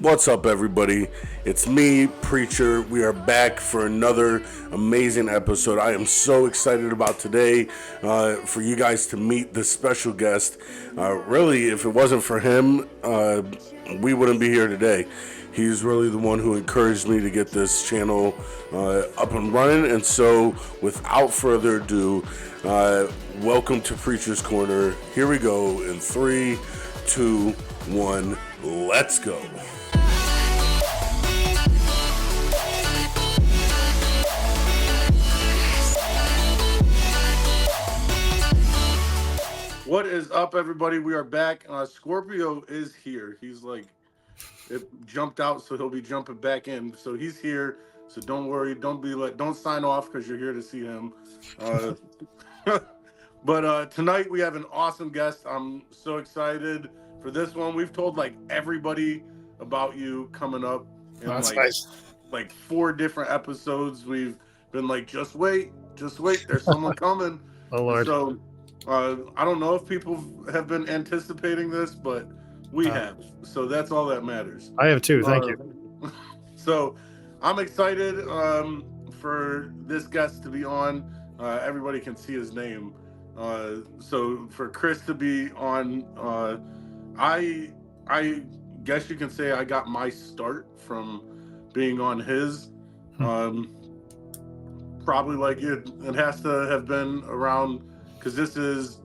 What's up, everybody? It's me, Preacher. We are back for another amazing episode. I am so excited about today for you guys to meet this special guest. Really, if it wasn't for him, we wouldn't be here today. He's really the one who encouraged me to get this channel up and running. And so, without further ado, welcome to Preacher's Corner. Here we go in 3, 2, 1, let's go. What is up, everybody? We are back. Scorpio is here. He's like, it jumped out, so he'll be jumping back in. So he's here. So don't worry. Don't sign off because you're here to see him. But tonight we have an awesome guest. I'm so excited for this one. We've told like everybody about you coming up in like 4 different episodes. We've been like, just wait. There's someone coming. Oh Lord. So I don't know if people have been anticipating this, but we have. So that's all that matters. I have too. Thank you. So I'm excited for this guest to be on. Everybody can see his name. So for Chris to be on, I guess you can say I got my start from being on his. Probably like it has to have been around, because this is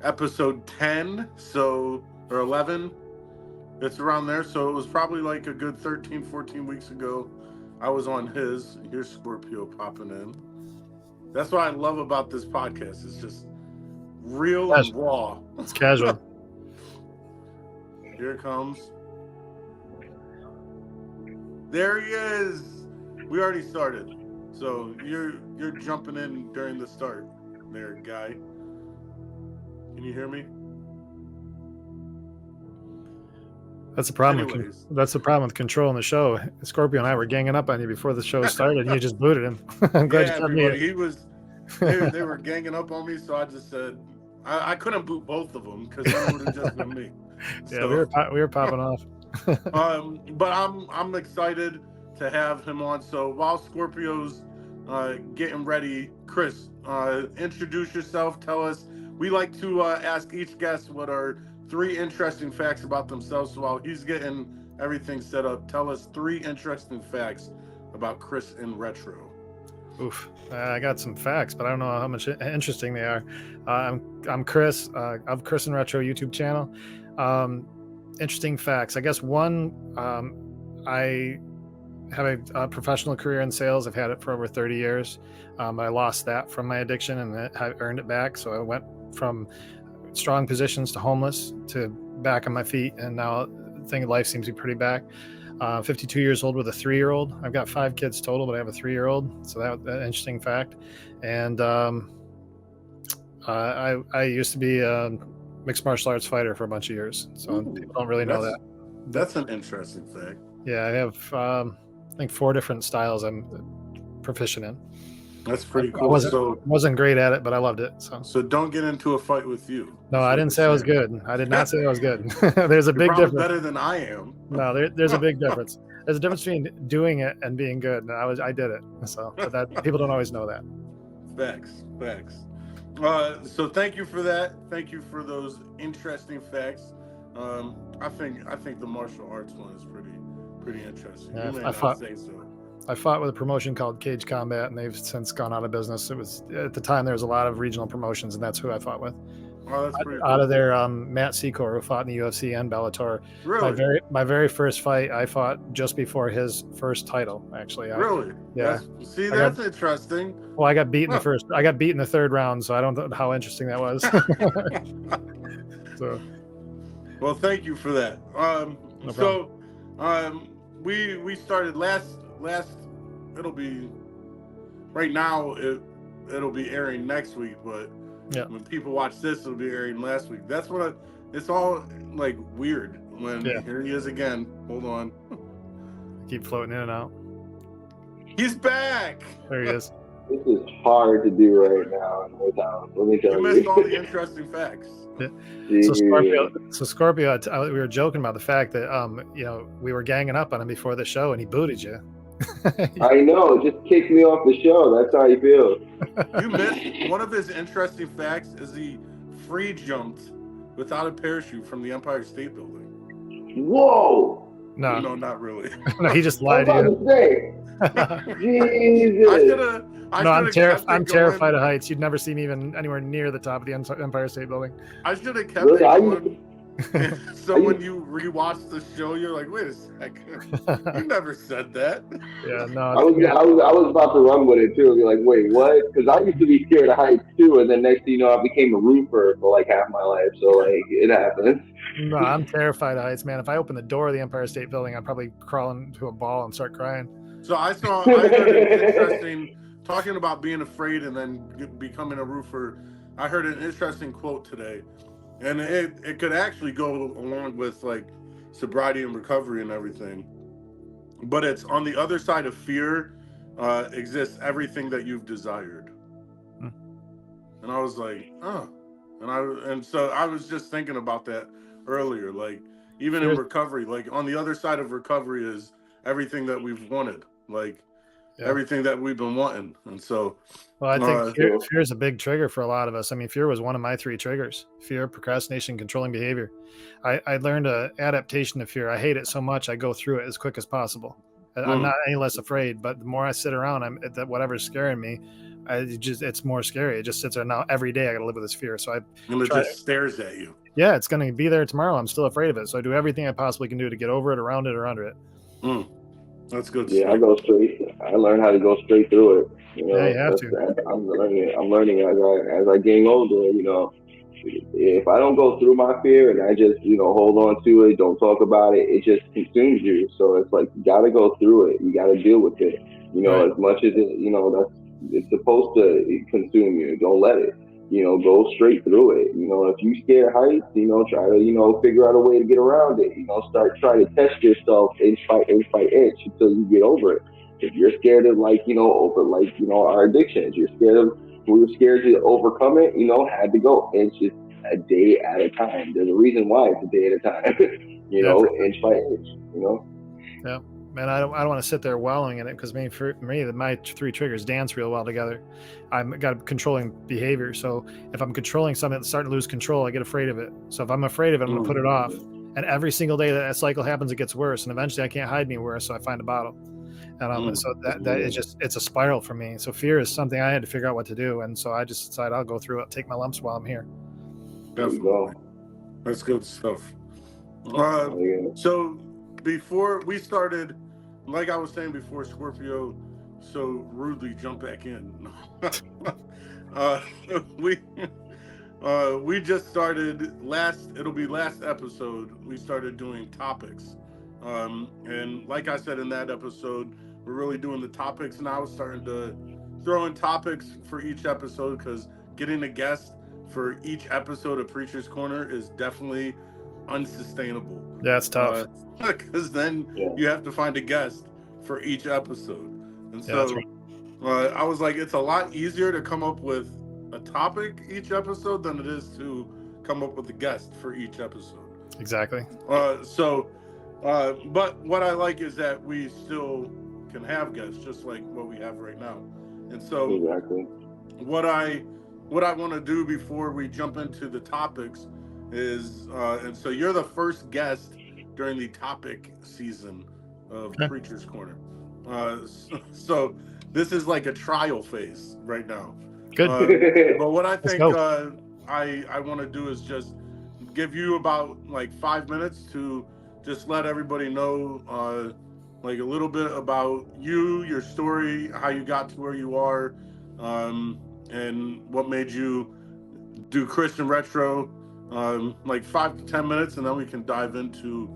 episode 10, so, or 11. It's around there. So it was probably like a good 13, 14 weeks ago. I was on his. Here's Scorpio popping in. That's what I love about this podcast. It's just real and raw. It's casual. Here it comes. There he is. We already started. So you're jumping in during the start there, guy. Can you hear me? That's the problem. That's the problem with controlling the show. Scorpio and I were ganging up on you before the show started, and you just booted him. I'm glad you kept me. He was. They were ganging up on me, so I just said I couldn't boot both of them because that would have just been me. Yeah, so, we were popping off. But I'm excited to have him on. So while Scorpio's getting ready, Chris, introduce yourself. Tell us. We like to ask each guest what are 3 interesting facts about themselves. So while he's getting everything set up, tell us 3 interesting facts about Chris in retro. Oof, I got some facts, but I don't know how much interesting they are. I'm Chris. Of Chris in Retro YouTube channel. Interesting facts. I guess one, I have a professional career in sales. I've had it for over 30 years. I lost that from my addiction, and I earned it back. So I went from strong positions to homeless to back on my feet, and now I think life seems to be pretty back. 52 years old with a 3-year-old. I've got 5 kids total, but I have a 3-year-old. So that's an interesting fact. And I used to be a mixed martial arts fighter for a bunch of years. So people don't really know that. That's an interesting fact. Yeah, I have I think 4 different styles I'm proficient in. That's pretty cool. I wasn't great at it, but I loved it. So don't get into a fight with you. No, I didn't say I was good. I did not say I was good. There's a big difference. Better than I am. No, there's a big difference. There's a difference between doing it and being good. And I did it. So, but that people don't always know that. Facts. So thank you for that. Thank you for those interesting facts. I think the martial arts one is pretty interesting. Yeah, you may not say so. I fought with a promotion called Cage Combat, and they've since gone out of business. It was at the time there was a lot of regional promotions, and that's who I fought with. Oh, that's pretty cool. Out of there, Matt Secor, who fought in the UFC and Bellator. Really? My very first fight, I fought just before his first title. Actually, really? Yeah. That's interesting. Well, I got beat in the first. I got beat in the 3rd round, so I don't know how interesting that was. So, well, thank you for that. No problem. We started last. It'll be right now. It'll be airing next week, but yeah, when people watch this, it'll be airing last week. That's what it's all like weird when here he is again. Hold on. Keep floating in and out. He's back. There he is. This is hard to do right now without. Let me tell you. You missed all the interesting facts. Yeah. So Jeez. Scorpio, we were joking about the fact that we were ganging up on him before the show, and he booted you. I know, just kick me off the show. That's how he feels. You missed one of his interesting facts is he free jumped without a parachute from the Empire State Building. Whoa! No, No, not really. no, he just I was lied to about you. to say, Jesus. No, I'm terrified of heights. You'd never see me even anywhere near the top of the Empire State Building. I should have kept Really? it I going. So I when you rewatch the show, you're like, wait a sec, you never said that. Yeah, no. I was about to run with it too. Be like, wait, what? Because I used to be scared of heights too, and then next thing you know, I became a roofer for like half my life. So like, it happens. No, I'm terrified of heights, man. If I open the door of the Empire State Building, I'd probably crawl into a ball and start crying. So I heard an interesting, talking about being afraid and then becoming a roofer. I heard an interesting quote today, and it could actually go along with like sobriety and recovery and everything. But it's on the other side of fear exists everything that you've desired. And I was like, oh. And so I was just thinking about that earlier. Like, even in recovery, like on the other side of recovery is everything that we've wanted, like everything that we've been wanting. And so, well, I think fear is a big trigger for a lot of us. I mean, fear was one of my 3 triggers: fear, procrastination, controlling behavior. I learned an adaptation to fear. I hate it so much I go through it as quick as possible. I'm not any less afraid, but the more I sit around, that whatever's scaring me, it's more scary. It just sits there now. Every day I got to live with this fear. So it just stares at you. Yeah, it's going to be there tomorrow. I'm still afraid of it. So I do everything I possibly can do to get over it, around it, or under it. That's good. Yeah, I go straight. I learned how to go straight through it. You know, yeah, you have to. I'm learning as I gain older. You know, if I don't go through my fear and I just hold on to it, don't talk about it, it just consumes you. So it's like you got to go through it. You got to deal with it. As much as it, it's supposed to consume you. Don't let it. Go straight through it. If you scared of heights, try to, figure out a way to get around it. Try to test yourself inch by inch until you get over it. If you're scared of our addictions, we were scared to overcome it, had to go inches a day at a time. There's a reason why it's a day at a time, inch by inch, Yeah. Man, I don't want to sit there wallowing in it, because for me, my 3 triggers dance real well together. I've got controlling behavior. So if I'm controlling something that's starting to lose control, I get afraid of it. So if I'm afraid of it, I'm going to put it off. And every single day that cycle happens, it gets worse. And eventually I can't hide anywhere. So I find a bottle. And so that is it's a spiral for me. So fear is something I had to figure out what to do. And so I just decided I'll go through it, take my lumps while I'm here. Definitely. That's good stuff. So before we started, like I was saying before, Scorpio so rudely jumped back in. We just started it'll be last episode, we started doing topics. And like I said in that episode, we're really doing the topics now, starting to throw in topics for each episode, because getting a guest for each episode of Preacher's Corner is definitely unsustainable. Yeah, it's tough. Because then you have to find a guest for each episode. And so I was like, it's a lot easier to come up with a topic each episode than it is to come up with a guest for each episode. Exactly. But what I like is that we still can have guests, just like what we have right now. And so what I want to do before we jump into the topics is, and so you're the first guest during the topic season of Preacher's Corner. So this is like a trial phase right now. Good. But what I think I want to do is just give you about like 5 minutes to just let everybody know like a little bit about you, your story, how you got to where you are, and what made you do Christian Retro, like 5 to 10 minutes, and then we can dive into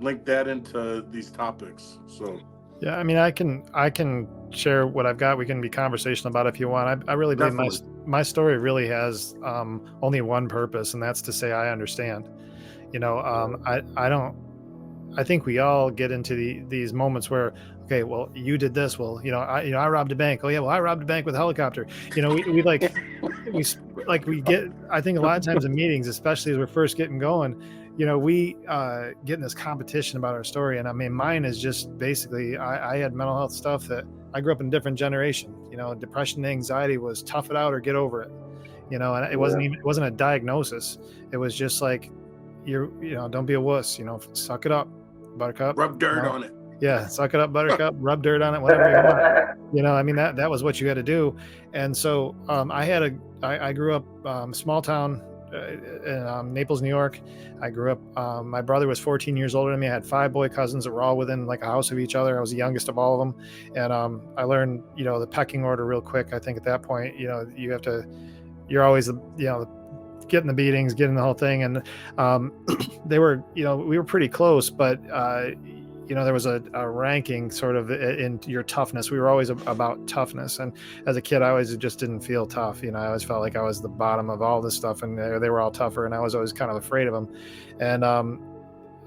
link that into these topics. So yeah, I mean, I can share what I've got. We can be conversational about it if you want. I really believe my story really has only one purpose, and that's to say I understand. I think we all get into these moments where, okay, well, you did this. Well, I robbed a bank. Oh yeah, well, I robbed a bank with a helicopter. We like like we get, I think a lot of times in meetings, especially as we're first getting going, we get in this competition about our story. And I mean, mine is just basically, I had mental health stuff that I grew up in a different generation. Depression and anxiety was tough it out or get over it. And it wasn't a diagnosis. It was just like, don't be a wuss, suck it up, buttercup. Rub dirt on it. Yeah, suck it up, buttercup, rub dirt on it, whatever you want. I mean, that was what you had to do. And so I grew up small town in Naples, New York. I grew up, my brother was 14 years older than me. I had 5 boy cousins that were all within like a house of each other. I was the youngest of all of them. And I learned, the pecking order real quick. I think at that point, you're always, getting the beatings, getting the whole thing. And they were, we were pretty close, but there was a ranking sort of in your toughness. We were always about toughness. And as a kid, I always just didn't feel tough. I always felt like I was the bottom of all this stuff, and they were all tougher. And I was always kind of afraid of them. And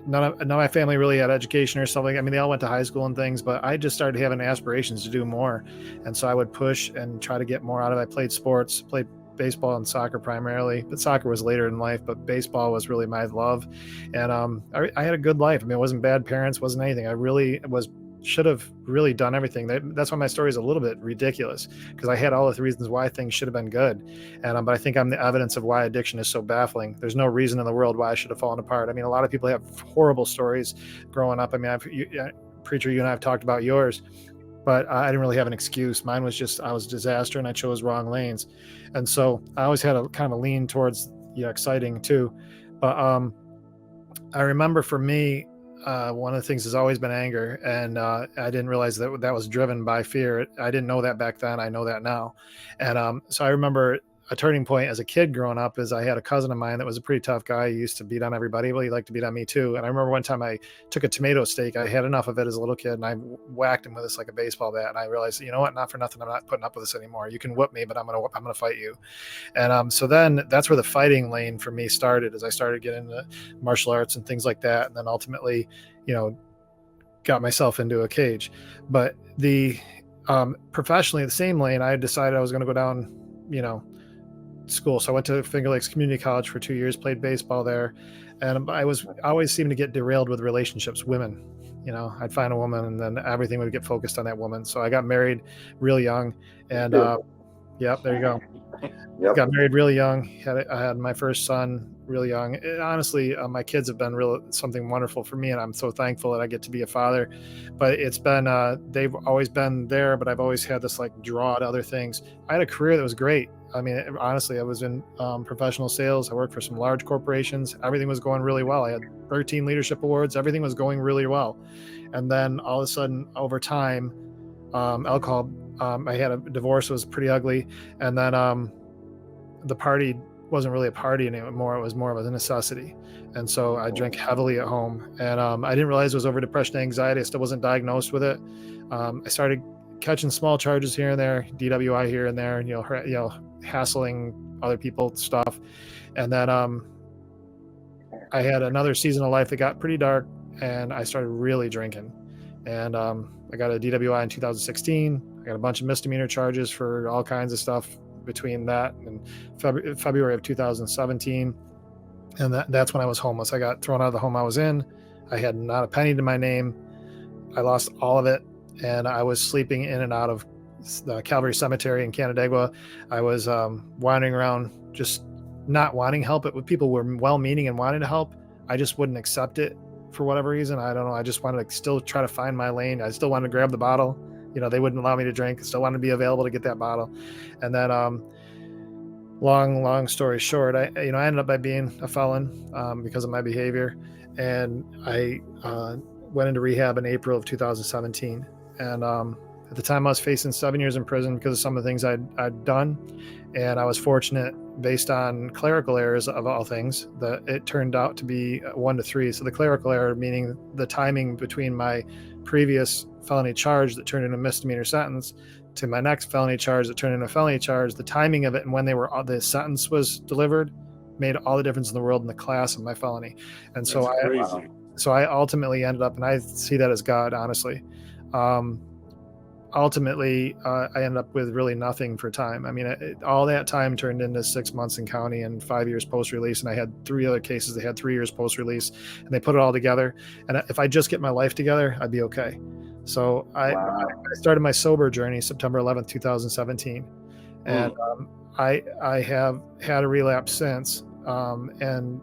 none of my family really had education or something. I mean, they all went to high school and things, but I just started having aspirations to do more. And so I would push and try to get more out of it. I played sports, played baseball and soccer primarily, but soccer was later in life, but baseball was really my love. And I had a good life. I mean, it wasn't bad parents, wasn't anything. I really should have really done everything. That's why my story is a little bit ridiculous, because I had all the reasons why things should have been good. And but I think I'm the evidence of why addiction is so baffling. There's no reason in the world why I should have fallen apart. I mean, a lot of people have horrible stories growing up. I mean, Preacher, you and I have talked about yours, but I didn't really have an excuse. Mine was just, I was a disaster and I chose wrong lanes. And so I always had a kind of a lean towards exciting too. But I remember for me, one of the things has always been anger. And I didn't realize that was driven by fear. I didn't know that back then. I know that now. And so I remember a turning point as a kid growing up is I had a cousin of mine that was a pretty tough guy. He used to beat on everybody. Well, he liked to beat on me too. And I remember one time I took a tomato steak. I had enough of it as a little kid, and I whacked him with this like a baseball bat. And I realized, you know what, not for nothing, I'm not putting up with this anymore. You can whip me, but I'm gonna fight you. And so then that's where the fighting lane for me started, as I started getting into martial arts and things like that. And then ultimately, got myself into a cage. But the professionally, the same lane, I decided I was going to go down, school. So I went to Finger Lakes Community College for 2 years, played baseball there. And I always seemed to get derailed with relationships, women. I'd find a woman and then everything would get focused on that woman. So I got married real young, and yep, there you go. Yep. Got married really young. I had my first son really young. Honestly, my kids have been something wonderful for me, and I'm so thankful that I get to be a father. But it's been, they've always been there, but I've always had this like draw to other things. I had a career that was great. I mean, honestly, I was in professional sales. I worked for some large corporations. Everything was going really well. I had 13 leadership awards. Everything was going really well. And then all of a sudden, over time, alcohol, I had a divorce, was pretty ugly. And then the party wasn't really a party anymore. It was more of a necessity. And so I drank heavily at home. And I didn't realize it was over depression and anxiety. I still wasn't diagnosed with it. I started catching small charges here and there, DWI here and there, and, hassling other people stuff. And then I had another season of life that got pretty dark, and I started really drinking. And I got a DWI in 2016. I got a bunch of misdemeanor charges for all kinds of stuff between that and February of 2017. And that's when I was homeless. I got thrown out of the home I was in. I had not a penny to my name. I lost all of it. And I was sleeping in and out of the Calvary Cemetery in Canandaigua. I was wandering around, just not wanting help. But people were well-meaning and wanting to help. I just wouldn't accept it for whatever reason. I don't know. I just wanted to still try to find my lane. I still wanted to grab the bottle. They wouldn't allow me to drink. I still wanted to be available to get that bottle. And then long story short, I ended up by being a felon because of my behavior. And I went into rehab in April of 2017. And at the time I was facing 7 years in prison because of some of the things I'd done. And I was fortunate, based on clerical errors of all things, that it turned out to be 1 to 3. So the clerical error, meaning the timing between my previous felony charge that turned into a misdemeanor sentence to my next felony charge that turned into a felony charge, the timing of it and when the sentence was delivered made all the difference in the world in the class of my felony. And so I ultimately ended up, and I see that as God, honestly. ultimately, I ended up with really nothing for time. I mean, all that time turned into 6 months in county and 5 years post-release. And I had 3 other cases that had 3 years post-release, and they put it all together. And if I just get my life together, I'd be okay. So I started my sober journey September 11th, 2017. And I have had a relapse since. And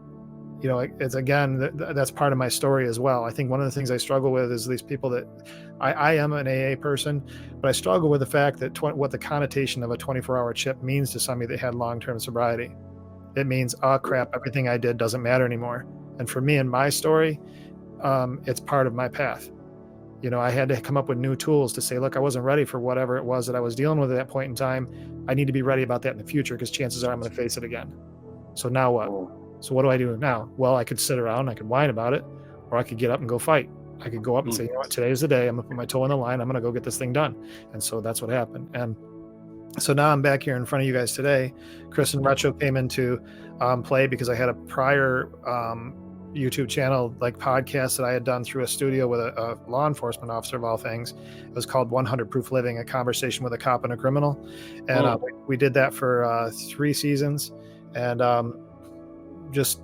you know, it's again, that's part of my story as well. I think one of the things I struggle with is these people that I am an AA person, but I struggle with the fact that what the connotation of a 24-hour chip means to somebody that had long-term sobriety. It means, oh crap, everything I did doesn't matter anymore. And for me and my story, it's part of my path. You know, I had to come up with new tools to say, look, I wasn't ready for whatever it was that I was dealing with at that point in time. I need to be ready about that in the future, because chances are I'm going to face it again. So now what? So what do I do now? Well, I could sit around, I could whine about it, or I could get up and go fight. I could go up and say, you know what, today is the day. I'm gonna put my toe on the line. I'm gonna go get this thing done. And so that's what happened. And so now I'm back here in front of you guys today. Chris and Retro came into play because I had a prior YouTube channel, like podcast, that I had done through a studio with a law enforcement officer of all things. It was called 100 Proof Living, a conversation with a cop and a criminal. And we did that for 3 seasons. And just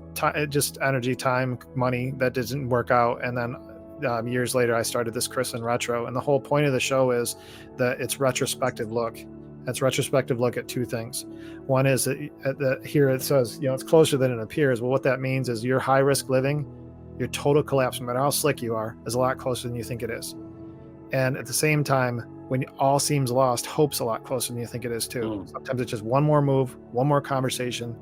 energy, time, money, that didn't work out. And then years later, I started this Chris and Retro. And the whole point of the show is that it's retrospective look. It's retrospective look at 2 things. One is that here it says, you know, it's closer than it appears. Well, what that means is your high risk living, your total collapse, no matter how slick you are, is a lot closer than you think it is. And at the same time, when all seems lost, hope's a lot closer than you think it is too. Sometimes it's just one more move, one more conversation,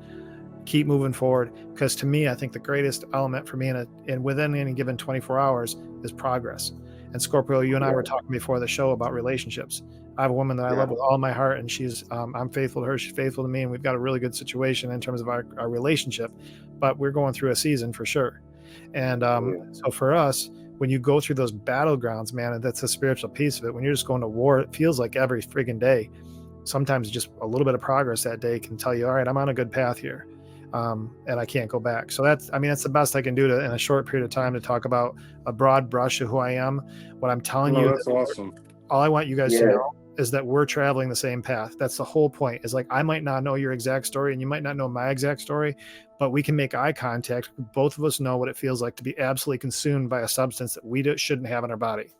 keep moving forward. Because to me, I think the greatest element for me in within any given 24 hours is progress. And Scorpio, you and I were talking before the show about relationships. I have a woman that I love with all my heart, and she's I'm faithful to her, she's faithful to me, and we've got a really good situation in terms of our relationship. But we're going through a season for sure. And so for us, when you go through those battlegrounds, man, that's the spiritual piece of it. When you're just going to war, it feels like every friggin' day. Sometimes just a little bit of progress that day can tell you, all right, I'm on a good path here. And I can't go back. So that's the best I can do in a short period of time to talk about a broad brush of who I am. What I'm telling you, that's awesome. All I want you guys to know is that we're traveling the same path. That's the whole point. Is like, I might not know your exact story and you might not know my exact story, but we can make eye contact. Both of us know what it feels like to be absolutely consumed by a substance that we shouldn't have in our body.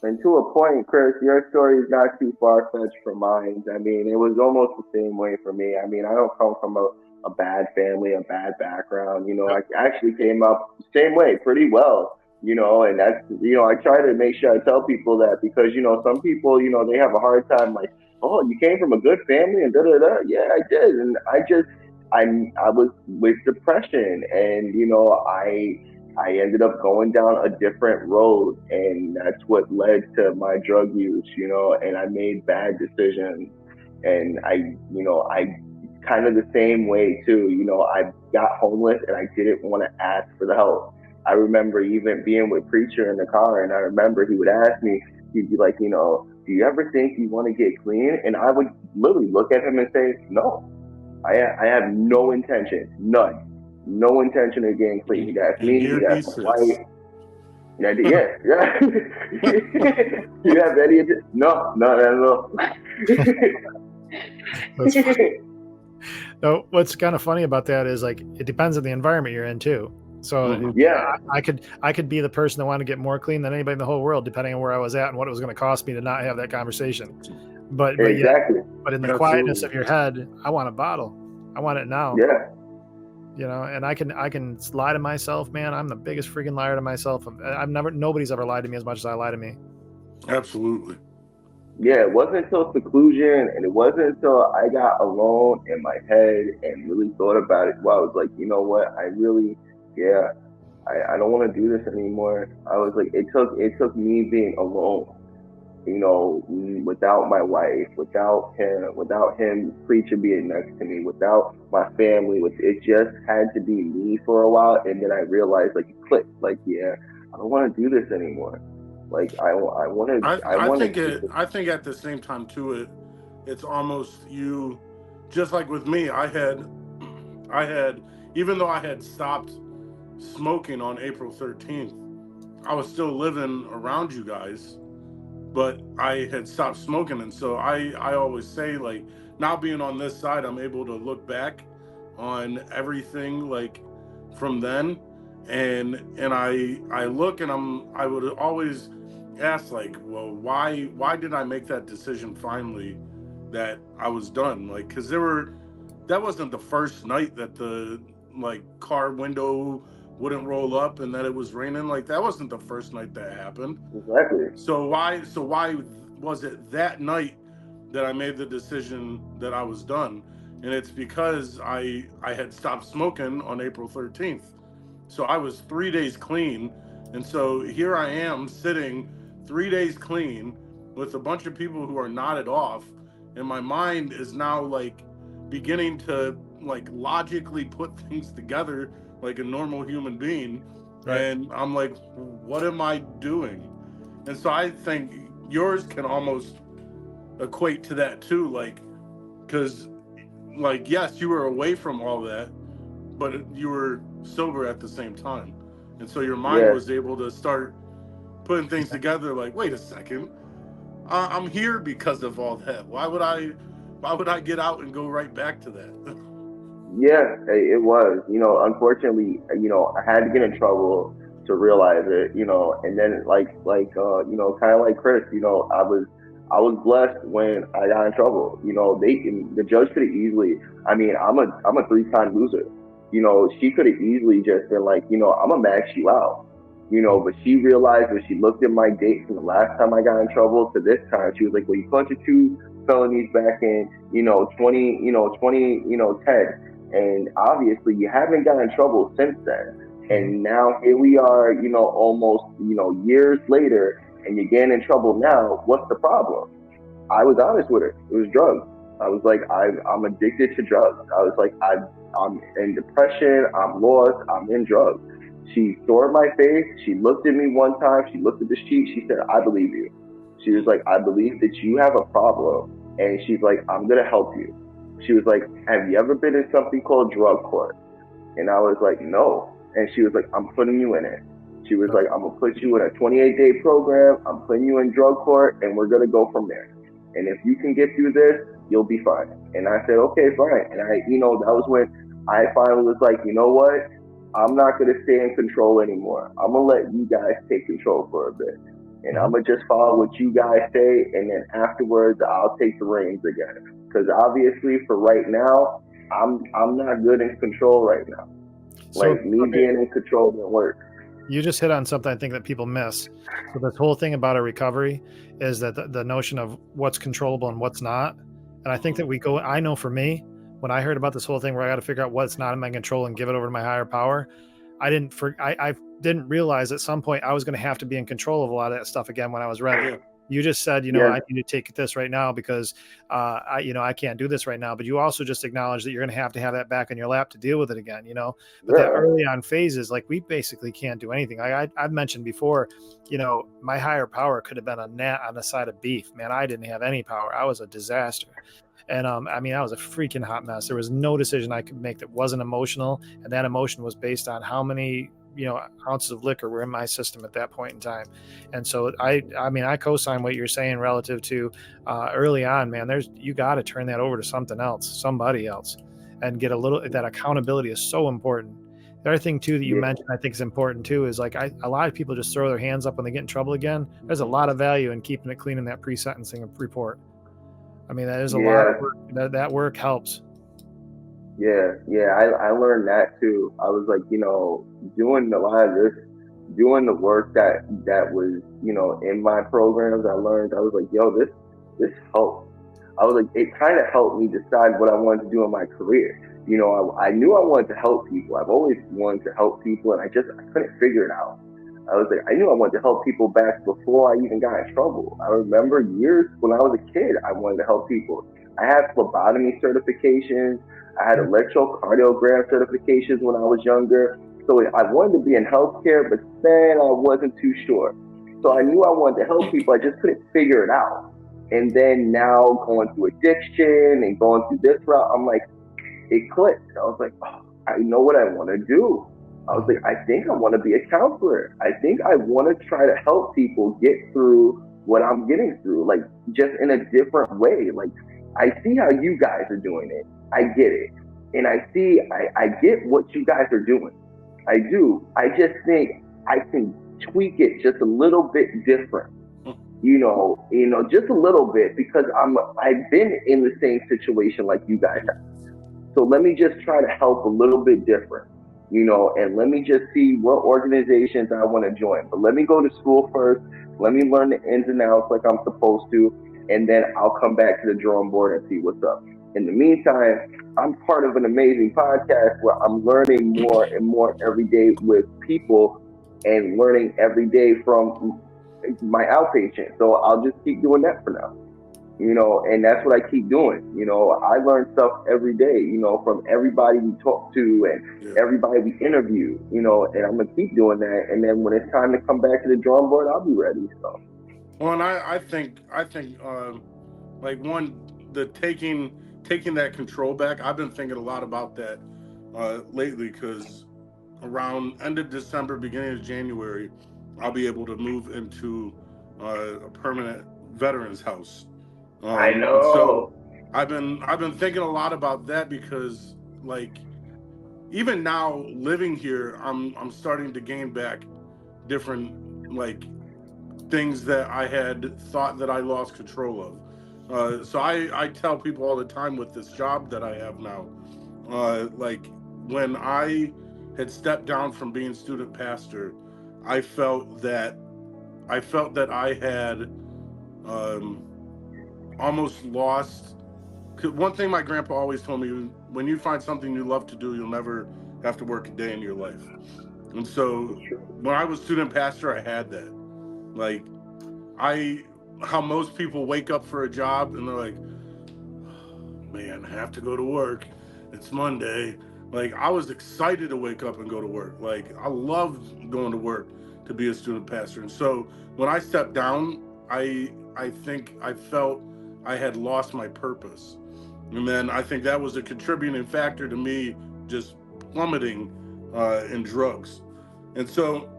And to a point, Chris, your story is not too far-fetched from mine. I mean, it was almost the same way for me. I mean, I don't come from a bad family, a bad background. You know, I actually came up the same way pretty well, you know, and that's, you know, I try to make sure I tell people that, because, you know, some people, you know, they have a hard time like, oh, you came from a good family and da-da-da. Yeah, I did. And I was with depression, and, you know, I ended up going down a different road, and that's what led to my drug use, you know, and I made bad decisions. And I kind of the same way too, you know, I got homeless and I didn't want to ask for the help. I remember even being with Preacher in the car, and I remember he would ask me, he'd be like, you know, do you ever think you want to get clean? And I would literally look at him and say, no, I have no intention, none. No intention of getting clean. He'd ask me, he'd ask my wife. Yeah. You have any? No, not at all. No, what's kind of funny about that is, like, it depends on the environment you're in too. So I could be the person that wanted to get more clean than anybody in the whole world, depending on where I was at and what it was going to cost me to not have that conversation. But exactly. But in the quietness of your head, I want a bottle. I want it now. Yeah. You know, and I can lie to myself, man. I'm the biggest freaking liar to myself. Nobody's ever lied to me as much as I lie to me. Absolutely. Yeah, it wasn't until seclusion, and it wasn't until I got alone in my head and really thought about it. Well, I was like, you know what? I really, I don't want to do this anymore. I was like, it took me being alone, you know, without my wife, without him Preacher being next to me, without my family. It just had to be me for a while, and then I realized, like, it clicked. Like, I don't want to do this anymore. Like, I think at the same time too, it's almost you, just like with me. I had even though I had stopped smoking on April 13th, I was still living around you guys, but I had stopped smoking. And so I always say, like, now being on this side, I'm able to look back on everything, like, from then. And I look, and I would always ask, like, well, why did I make that decision finally, that I was done? Like, because that wasn't the first night that the, like, car window wouldn't roll up and that it was raining. Like, that wasn't the first night that happened. Exactly. So why was it that night that I made the decision that I was done? And it's because I had stopped smoking on April 13th. So I was 3 days clean. And so here I am sitting 3 days clean with a bunch of people who are knotted off, and my mind is now, like, beginning to, like, logically put things together like a normal human being. Right. And I'm like, what am I doing? And so I think yours can almost equate to that too, like, because, like, yes, you were away from all that, but you were sober at the same time. And so your mind Yeah. was able to start putting things together, like, wait a second, I'm here because of all that. Why would I get out and go right back to that? Yeah, it was. Unfortunately, I had to get in trouble to realize it. And then kind of like Chris. I was blessed when I got in trouble. The judge could have easily. I mean, I'm a 3-time loser. She could have easily just been like, I'm gonna max you out. But she realized when she looked at my date from the last time I got in trouble to this time, she was like, well, you punted 2 felonies back in, 10, and obviously you haven't gotten in trouble since then. And now here we are, almost, years later, and you're getting in trouble now. What's the problem? I was honest with her. It was drugs. I was like, I'm addicted to drugs. I was like, I'm in depression. I'm lost. I'm in drugs. She saw my face. She looked at me one time. She looked at the sheet. She said, I believe you. She was like, I believe that you have a problem. And she's like, I'm going to help you. She was like, have you ever been in something called drug court? And I was like, no. And she was like, I'm putting you in it. She was like, I'm going to put you in a 28-day program. I'm putting you in drug court, and we're going to go from there. And if you can get through this, you'll be fine. And I said, okay, fine. And that was when I finally was like, you know what? I'm not going to stay in control anymore. I'm going to let you guys take control for a bit. And I'm going to just follow what you guys say. And then afterwards, I'll take the reins again. Because obviously, for right now, I'm not good in control right now. So, being in control didn't work. You just hit on something I think that people miss. So this whole thing about a recovery is that the notion of what's controllable and what's not. And I think that I know for me, when I heard about this whole thing where I got to figure out what's not in my control and give it over to my higher power, I didn't realize at some point I was going to have to be in control of a lot of that stuff again when I was ready. Yeah. You just said, I need to take this right now because, I can't do this right now. But you also just acknowledged that you're going to have that back in your lap to deal with it again, But that early on phases, like, we basically can't do anything. I've mentioned before, my higher power could have been a gnat on the side of beef. Man, I didn't have any power. I was a disaster. And I was a freaking hot mess. There was no decision I could make that wasn't emotional. And that emotion was based on how many ounces of liquor were in my system at that point in time. And so I co-sign what you're saying relative to early on, man. You got to turn that over to somebody else, and get that accountability is so important. The other thing too that you mentioned, I think is important too, is like a lot of people just throw their hands up when they get in trouble again. There's a lot of value in keeping it clean in that pre-sentencing report. That is a lot of work. That work helps. Yeah, I learned that too. I was like, doing a lot of this, doing the work that was, in my programs. I was like, yo, this helped. I was like, it kind of helped me decide what I wanted to do in my career. I knew I wanted to help people. I've always wanted to help people, and I couldn't figure it out. I was like, I knew I wanted to help people back before I even got in trouble. I remember years when I was a kid, I wanted to help people. I had phlebotomy certifications. I had electrocardiogram certifications when I was younger. So I wanted to be in healthcare, but then I wasn't too sure. So I knew I wanted to help people. I just couldn't figure it out. And then now going through addiction and going through this route, I'm like, it clicked. I was like, oh, I know what I want to do. I was like, I think I want to be a counselor. I think I want to try to help people get through what I'm getting through, like just in a different way. Like I see how you guys are doing it. I get it. And I get what you guys are doing. I do. I just think I can tweak it just a little bit different. Just a little bit because I've been in the same situation like you guys have. So let me just try to help a little bit different, and let me just see what organizations I want to join. But let me go to school first. Let me learn the ins and outs like I'm supposed to, and then I'll come back to the drawing board and see what's up. In the meantime, I'm part of an amazing podcast where I'm learning more and more every day with people and learning every day from my outpatient. So I'll just keep doing that for now, and that's what I keep doing. I learn stuff every day, from everybody we talk to and Yeah. everybody we interview, and I'm gonna keep doing that. And then when it's time to come back to the drawing board, I'll be ready. So, Well, and I think, like one, the taking that control back. I've been thinking a lot about that lately because around end of December, beginning of January, I'll be able to move into a permanent veterans house. I And so know. I've been thinking a lot about that because like even now living here, I'm starting to gain back different like things that I had thought that I lost control of. So I tell people all the time with this job that I have now, like when I had stepped down from being student pastor, I felt that I had um, almost lost. 'Cause one thing my grandpa always told me: when you find something you love to do, you'll never have to work a day in your life. And so when I was student pastor, I had that. Like I, how most people wake up for a job and they're like, man, I have to go to work. It's Monday. Like I was excited to wake up and go to work. Like I loved going to work to be a student pastor. And so when I stepped down, I think I felt I had lost my purpose. And then I think that was a contributing factor to me just plummeting in drugs. And so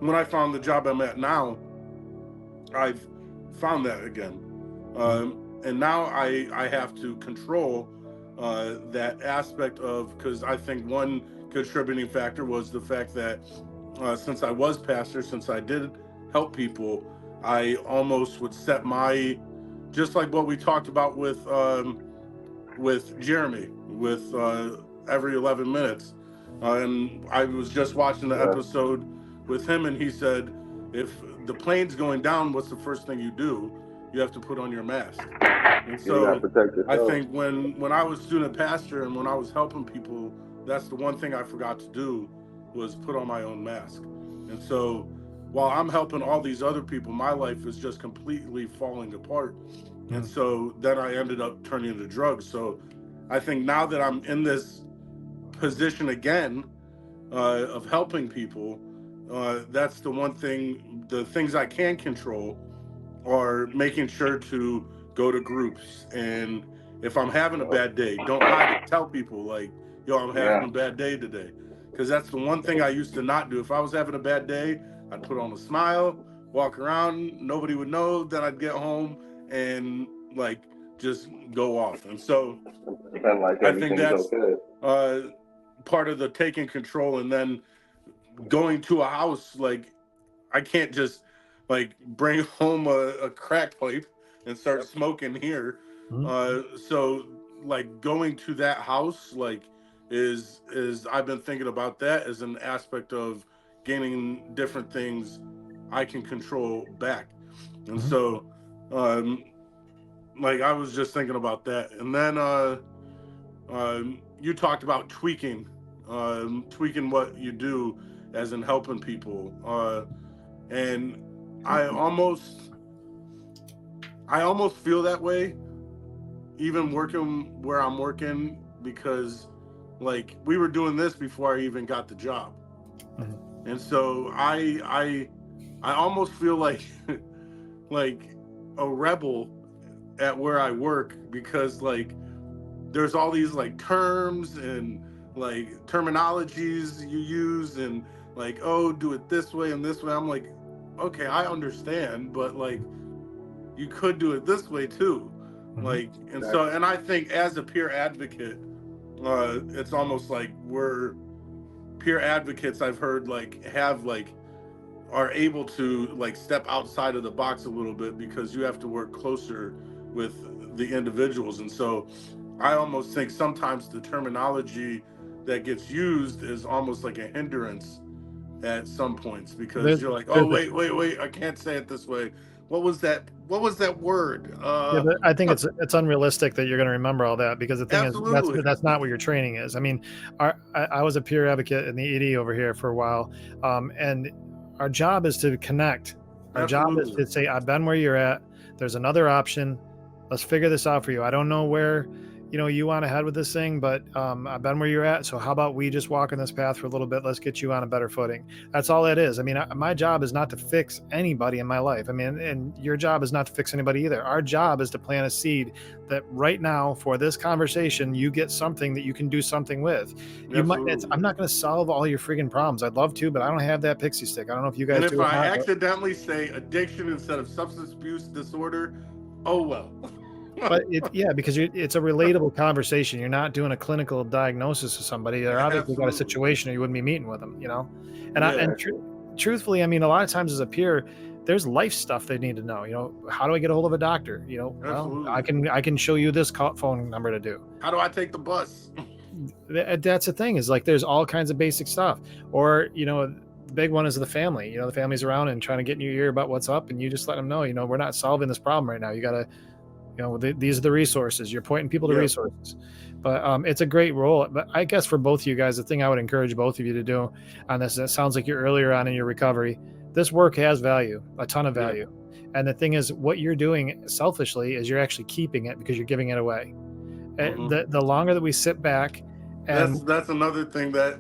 when I found the job I'm at now, I've found that again. And now I have to control that aspect of, because I think one contributing factor was the fact that since I was pastor, since I did help people, I almost would set my, just like what we talked about with Jeremy, with every 11 minutes. And I was just watching the Yeah. episode with him, and he said, if the plane's going down, what's the first thing you do? You have to put on your mask. And You gotta so protect I yourself. think when I was student pastor and when I was helping people, that's the one thing I forgot to do was put on my own mask. And so while I'm helping all these other people, my life is just completely falling apart. And so then I ended up turning to drugs. So I think now that I'm in this position again of helping people, that's the one thing, the things I can control are making sure to go to groups. And if I'm having a bad day, don't hide it. Tell people like, yo, I'm having Yeah. a bad day today. Because that's the one thing I used to not do. If I was having a bad day, I'd put on a smile, walk around, nobody would know. Then I'd get home and like just go off. And so Pretend like I think everything's that's okay. uh, part of the taking control. And then going to a house, like I can't just like bring home a crack pipe and start smoking here. So like going to that house like is I've been thinking about that as an aspect of gaining different things I can control back. And so um like I was just thinking about that. And then you talked about tweaking what you do as in helping people. And I almost I almost feel that way even working where I'm working because like we were doing this before I even got the job. And so I almost feel like like a rebel at where I work because like there's all these like terms and like terminologies you use and like, oh, do it this way and this way. I'm like, okay, I understand, but like you could do it this way too. Like, and so, and I think as a peer advocate, it's almost like we're peer advocates. I've heard like have like are able to like step outside of the box a little bit because you have to work closer with the individuals. And so I almost think sometimes the terminology that gets used is almost like a hindrance at some points because you're like, oh, wait, I can't say it this way. What was that word? Yeah, but I think it's unrealistic that you're going to remember all that, because the thing Absolutely. is that's not what your training is. I mean, I was a peer advocate in the ED over here for a while, and our job is to connect. Our job is to say, I've been where you're at. There's another option. Let's figure this out for you. I don't know where you want to head with this thing, but I've been where you're at. So how about we just walk in this path for a little bit? Let's get you on a better footing. That's all it is. I mean, my job is not to fix anybody in my life. I mean, and your job is not to fix anybody either. Our job is to plant a seed that right now for this conversation, you get something that you can do something with. I'm not going to solve all your friggin' problems. I'd love to, but I don't have that pixie stick. I don't know if you guys do. And if I accidentally say addiction instead of substance abuse disorder, oh well. But because it's a relatable conversation. You're not doing a clinical diagnosis of somebody. They're obviously got a situation, or you wouldn't be meeting with them, And truthfully, I mean, a lot of times as a peer, there's life stuff they need to know. How do I get a hold of a doctor? Well, I can show you this phone number to do. How do I take the bus? That's the thing, is like there's all kinds of basic stuff. Or the big one is the family. The family's around and trying to get in your ear about what's up, and you just let them know, we're not solving this problem right now. You got to. These are the resources. You're pointing people to resources, but it's a great role. But I guess for both of you guys, the thing I would encourage both of you to do on this, it sounds like you're earlier on in your recovery. This work has value, a ton of value. And the thing is, what you're doing selfishly is you're actually keeping it because you're giving it away. The longer that we sit back, and that's another thing that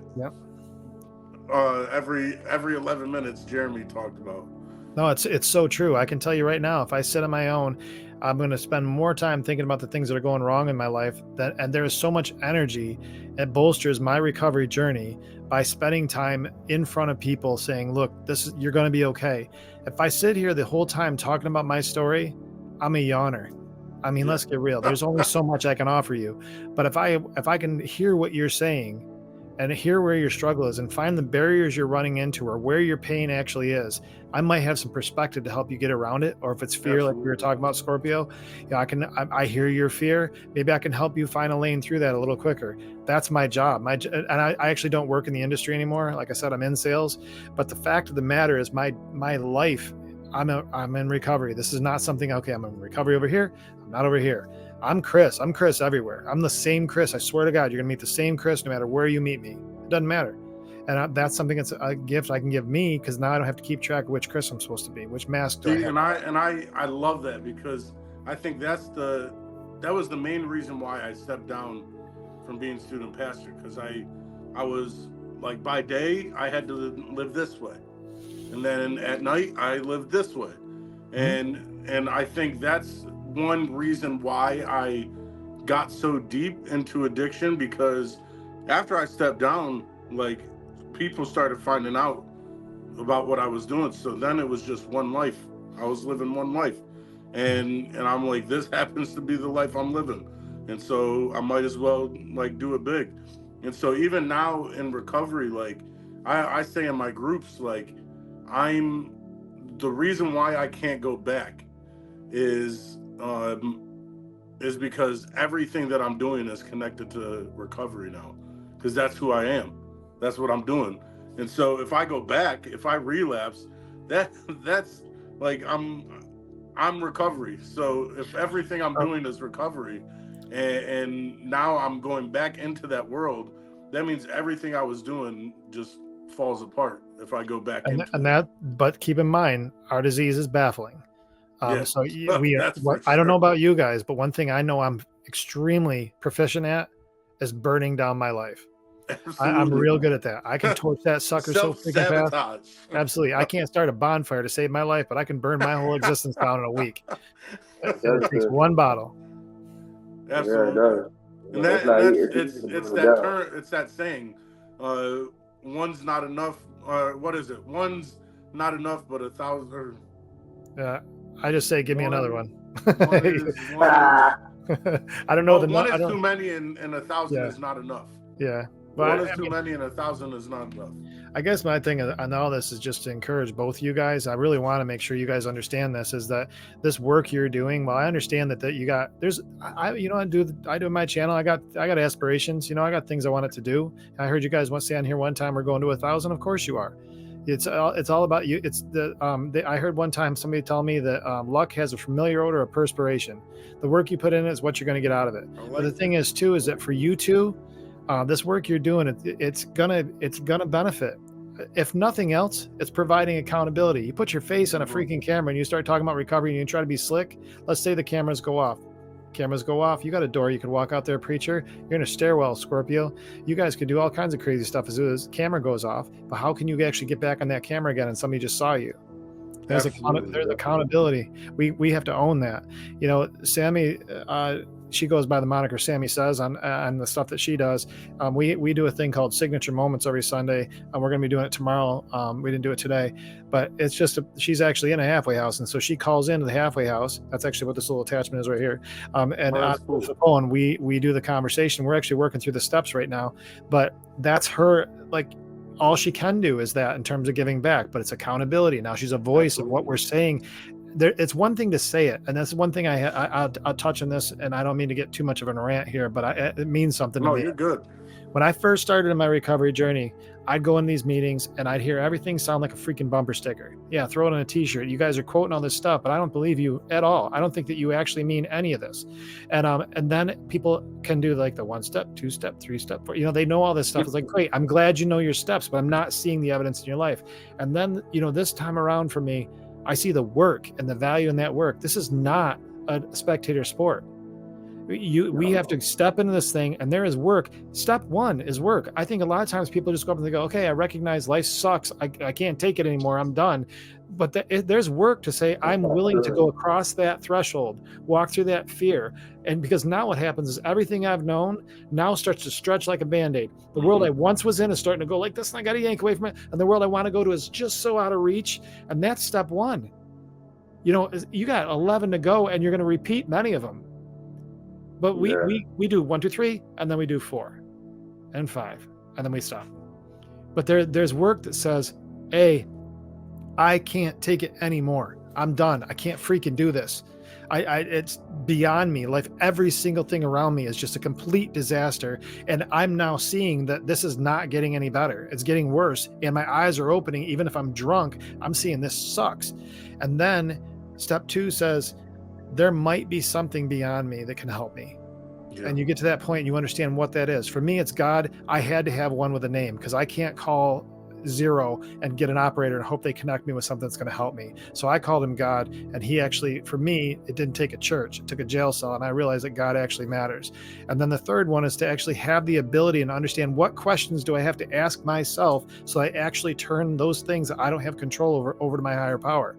every 11 minutes Jeremy talked about. No, it's so true. I can tell you right now, if I sit on my own, I'm going to spend more time thinking about the things that are going wrong in my life. And there is so much energy. It bolsters my recovery journey by spending time in front of people saying, look, you're going to be okay. If I sit here the whole time talking about my story, I'm a yawner. I mean, let's get real. There's only so much I can offer you. But if I can hear what you're saying and hear where your struggle is and find the barriers you're running into or where your pain actually is, I might have some perspective to help you get around it. Or if it's fear, like we were talking about, Scorpio, I hear your fear. Maybe I can help you find a lane through that a little quicker. That's my job. And I actually don't work in the industry anymore. Like I said, I'm in sales, but the fact of the matter is my life, I'm in recovery. This is not something, okay, I'm in recovery over here. I'm not over here. I'm Chris everywhere. I'm the same Chris. I swear to God, you're going to meet the same Chris no matter where you meet me. It doesn't matter. And that's something that's a gift I can give me, because now I don't have to keep track of which Chris I'm supposed to be, which mask do I have. And I love that, because I think that was the main reason why I stepped down from being student pastor, because I was like, by day I had to live this way, and then at night I lived this way. And I think that's one reason why I got so deep into addiction, because after I stepped down, like, people started finding out about what I was doing. So then it was just one life. I was living one life, and I'm like, this happens to be the life I'm living, and so I might as well like do it big. And so even now in recovery, like I say in my groups, like, the reason why I can't go back is because everything that I'm doing is connected to recovery now, because that's who I am. That's what I'm doing. And so if I go back, if I relapse, that's like I'm recovery. So if everything I'm doing is recovery, and now I'm going back into that world, that means everything I was doing just falls apart if I go back but keep in mind, our disease is baffling. So I don't know about you guys, but one thing I know I'm extremely proficient at is burning down my life. I'm real good at that. I can torch that sucker so freaking fast. Absolutely. I can't start a bonfire to save my life, but I can burn my whole existence down in a week. It takes one bottle. Absolutely. And it's that saying, one's not enough. What is it? One's not enough, but 1,000. I just say, give me another one. One is I don't know the one I is don't, too many, and 1,000 yeah, is not enough. yeah. One But is too many, and 1,000 is not enough. I guess my thing on all this is just to encourage both you guys. I really want to make sure you guys understand this, is that this work you're doing, well, I understand that you got, there's, you know, I do my channel. I got aspirations, you know, I got things I wanted to do. I heard you guys want to say on here one time, we're going to 1,000. Of course you are. It's all about you. It's I heard one time somebody tell me that luck has a familiar odor of perspiration. The work you put in is what you're going to get out of it. But the thing is too, is that for you two, this work you're doing, it's gonna benefit. If nothing else, it's providing accountability. You put your face on a freaking camera and you start talking about recovery and you try to be slick. Let's say the cameras go off. You got a door. You could walk out there, preacher. You're in a stairwell, Scorpio. You guys could do all kinds of crazy stuff as the camera goes off. But how can you actually get back on that camera again and somebody just saw you? There's accountability. We have to own that. You know, Sammy, she goes by the moniker Sammy Says on the stuff that she does. We do a thing called Signature Moments every Sunday, and we're going to be doing it tomorrow. We didn't do it today, but it's just she's actually in a halfway house, and so she calls into the halfway house. That's actually what this little attachment is right here. And on the phone, we do the conversation. We're actually working through the steps right now, but that's her, like, all she can do is that in terms of giving back, but it's accountability. Now she's a voice of what we're saying. It's one thing to say it, and that's one thing I'll touch on this, and I don't mean to get too much of a rant here, but it means something to me. No, you're good. When I first started in my recovery journey, I'd go in these meetings and I'd hear everything sound like a freaking bumper sticker. Yeah, throw it on a t-shirt. You guys are quoting all this stuff, but I don't believe you at all. I don't think that you actually mean any of this. And then people can do like the 1 step, 2 step, 3 step, 4, you know, they know all this stuff. It's like, great, I'm glad you know your steps, but I'm not seeing the evidence in your life. And then, you know, this time around for me, I see the work and the value in that work. This is not a spectator sport. We have to step into this thing, and there is work. Step one is work. I think a lot of times people just go up and they go, okay, I recognize life sucks. I can't take it anymore. I'm done. But there's work to say, I'm willing to go across that threshold, walk through that fear. And because now what happens is everything I've known now starts to stretch like a Band-Aid. The world I once was in is starting to go like this, and I got to yank away from it. And the world I want to go to is just so out of reach. And that's step one. You know, you got 11 to go, and you're going to repeat many of them. But we do 1, 2, 3, and then we do 4 and 5, and then we stop. But there's work that says, hey, I can't take it anymore. I'm done. I can't freaking do this. It's beyond me. Life, every single thing around me is just a complete disaster. And I'm now seeing that this is not getting any better. It's getting worse. And my eyes are opening. Even if I'm drunk, I'm seeing this sucks. And then step 2 says, there might be something beyond me that can help me. Yeah. And you get to that point and you understand what that is. For me, it's God. I had to have one with a name because I can't call 0 and get an operator and hope they connect me with something that's going to help me. So I called him God, and he actually, for me, it didn't take a church. It took a jail cell, and I realized that God actually matters. And then the third one is to actually have the ability and understand what questions do I have to ask myself so I actually turn those things that I don't have control over to my higher power.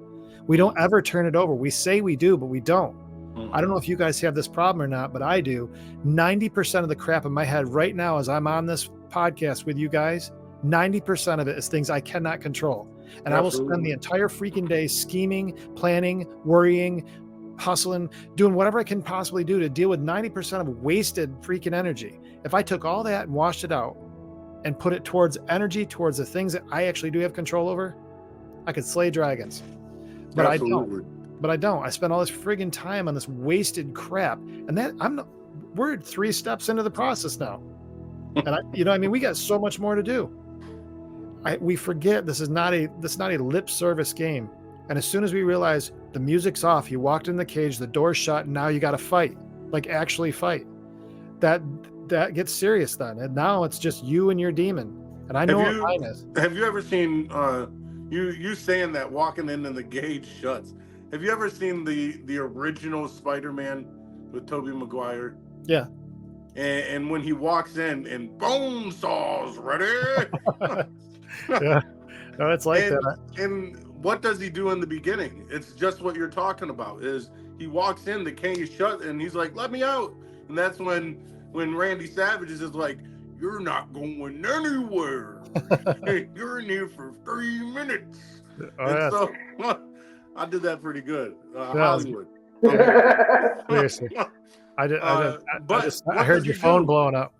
We don't ever turn it over. We say we do, but we don't. I don't know if you guys have this problem or not, but I do. 90% of the crap in my head right now as I'm on this podcast with you guys, 90% of it is things I cannot control. And I will spend the entire freaking day scheming, planning, worrying, hustling, doing whatever I can possibly do to deal with 90% of wasted freaking energy. If I took all that and washed it out and put it towards energy, towards the things that I actually do have control over, I could slay dragons. But I don't. I spend all this friggin' time on this wasted crap. And we're 3 steps into the process now. And we got so much more to do. We forget this is not a lip service game. And as soon as we realize the music's off, you walked in the cage, the door's shut, and now you got to fight, like actually fight. That gets serious then. And now it's just you and your demon. And I know what mine is. Have you ever seen you saying that walking in and the gauge shuts? Have you ever seen the original Spider-Man with Tobey Maguire? Yeah. And when he walks in and bone saws ready. Yeah. No, it's like that. And what does he do in the beginning? It's just what you're talking about. Is he walks in, the cage shut, and he's like, "Let me out." And that's when Randy Savage is just like, "You're not going anywhere. You're in here for 3 minutes." So I did that pretty good. Yeah, Hollywood. seriously. But I what heard does your he phone do? blowing up.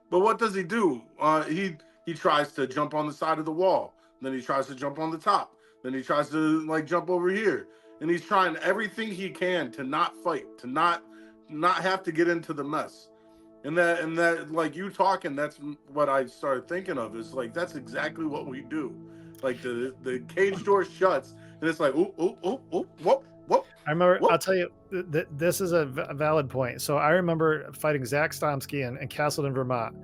But what does he do? He tries to jump on the side of the wall. Then he tries to jump on the top. Then he tries to like jump over here. And he's trying everything he can to not fight, to not have to get into the mess. And that like you talking, that's what I started thinking of. Is like that's exactly what we do. Like the cage door shuts, and it's like oop oop oop oop whoop whoop. I remember. Whoop. I'll tell you. This is a valid point. So I remember fighting Zach Stomsky in Castleton, Vermont,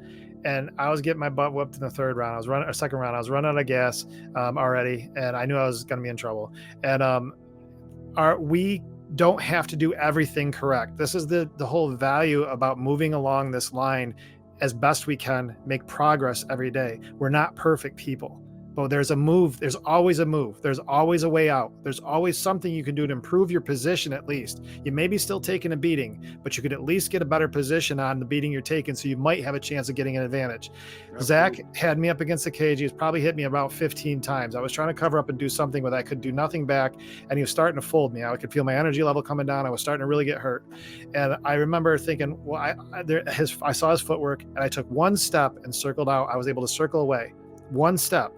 and I was getting my butt whooped in the third round. I was running, or second round. I was running out of gas already, and I knew I was going to be in trouble. And we don't have to do everything correct. This is the whole value about moving along this line as best we can, make progress every day. We're not perfect people, but there's a move. There's always a move. There's always a way out. There's always something you can do to improve your position. At least you may be still taking a beating, but you could at least get a better position on the beating you're taking, so you might have a chance of getting an advantage. Absolutely. Zach had me up against the cage. He's probably hit me about 15 times. I was trying to cover up and do something, but I could do nothing back, and he was starting to fold me. I could feel my energy level coming down. I was starting to really get hurt, and I remember thinking, well, I saw his footwork, and I took one step and circled out. I was able to circle away, one step,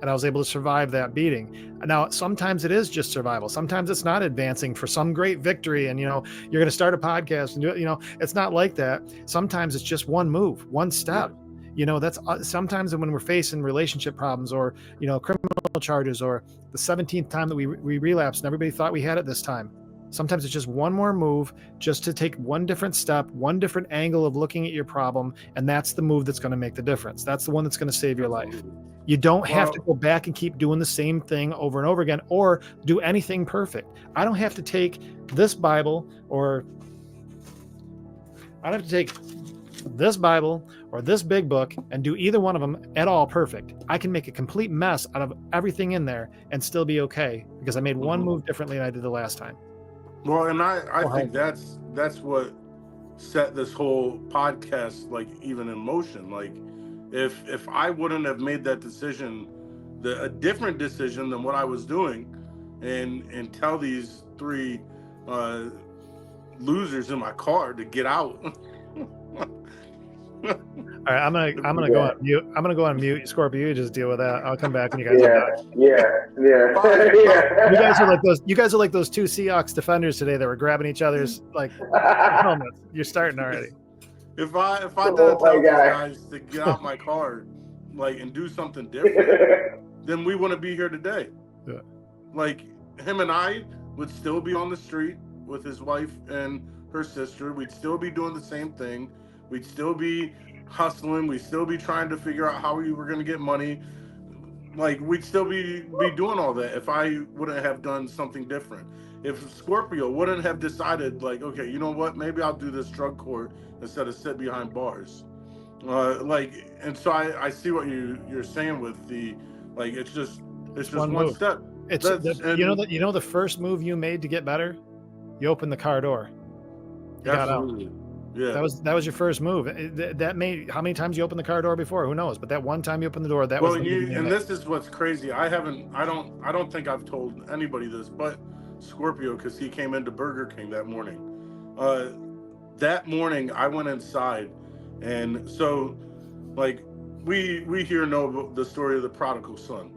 and I was able to survive that beating. Now, sometimes it is just survival. Sometimes it's not advancing for some great victory. And, you're going to start a podcast and do it. It's not like that. Sometimes it's just one move, one step. That's sometimes when we're facing relationship problems or, criminal charges, or the 17th time that we relapsed and everybody thought we had it this time. Sometimes it's just one more move, just to take one different step, one different angle of looking at your problem. And that's the move that's going to make the difference. That's the one that's going to save your life. You don't have to go back and keep doing the same thing over and over again, or do anything perfect. I don't have to take this Bible or this big book and do either one of them at all perfect. I can make a complete mess out of everything in there and still be okay, because I made one move differently than I did the last time. Well, and I think that's what set this whole podcast like even in motion. Like if I wouldn't have made that decision, a different decision than what I was doing, and tell these three losers in my car to get out. All right, I'm gonna go on mute. I'm gonna go on mute. Scorpio, you just deal with that. I'll come back when you guys are done. Yeah. You guys are like those two Seahawks defenders today that were grabbing each other's like helmets. You're starting already. If I didn't tell these guys to get out my car, like, and do something different, then we wouldn't be here today. Yeah. Like, him and I would still be on the street with his wife and her sister. We'd still be doing the same thing. We'd still be hustling. We'd still be trying to figure out how we were going to get money. Like, we'd still be doing all that if I wouldn't have done something different. If Scorpio wouldn't have decided, like, okay, you know what? Maybe I'll do this drug court instead of sit behind bars. And so I see what you're saying with the, like, it's just one step. The first move you made to get better, you opened the car door. You Absolutely. got out. Yeah. That was your first move. That made, how many times you opened the car door before? Who knows? But that one time you opened the door, that was. And this is what's crazy. I don't think I've told anybody this, but Scorpio, because he came into Burger King that morning. That morning I went inside, and so, like, we here know the story of the prodigal son,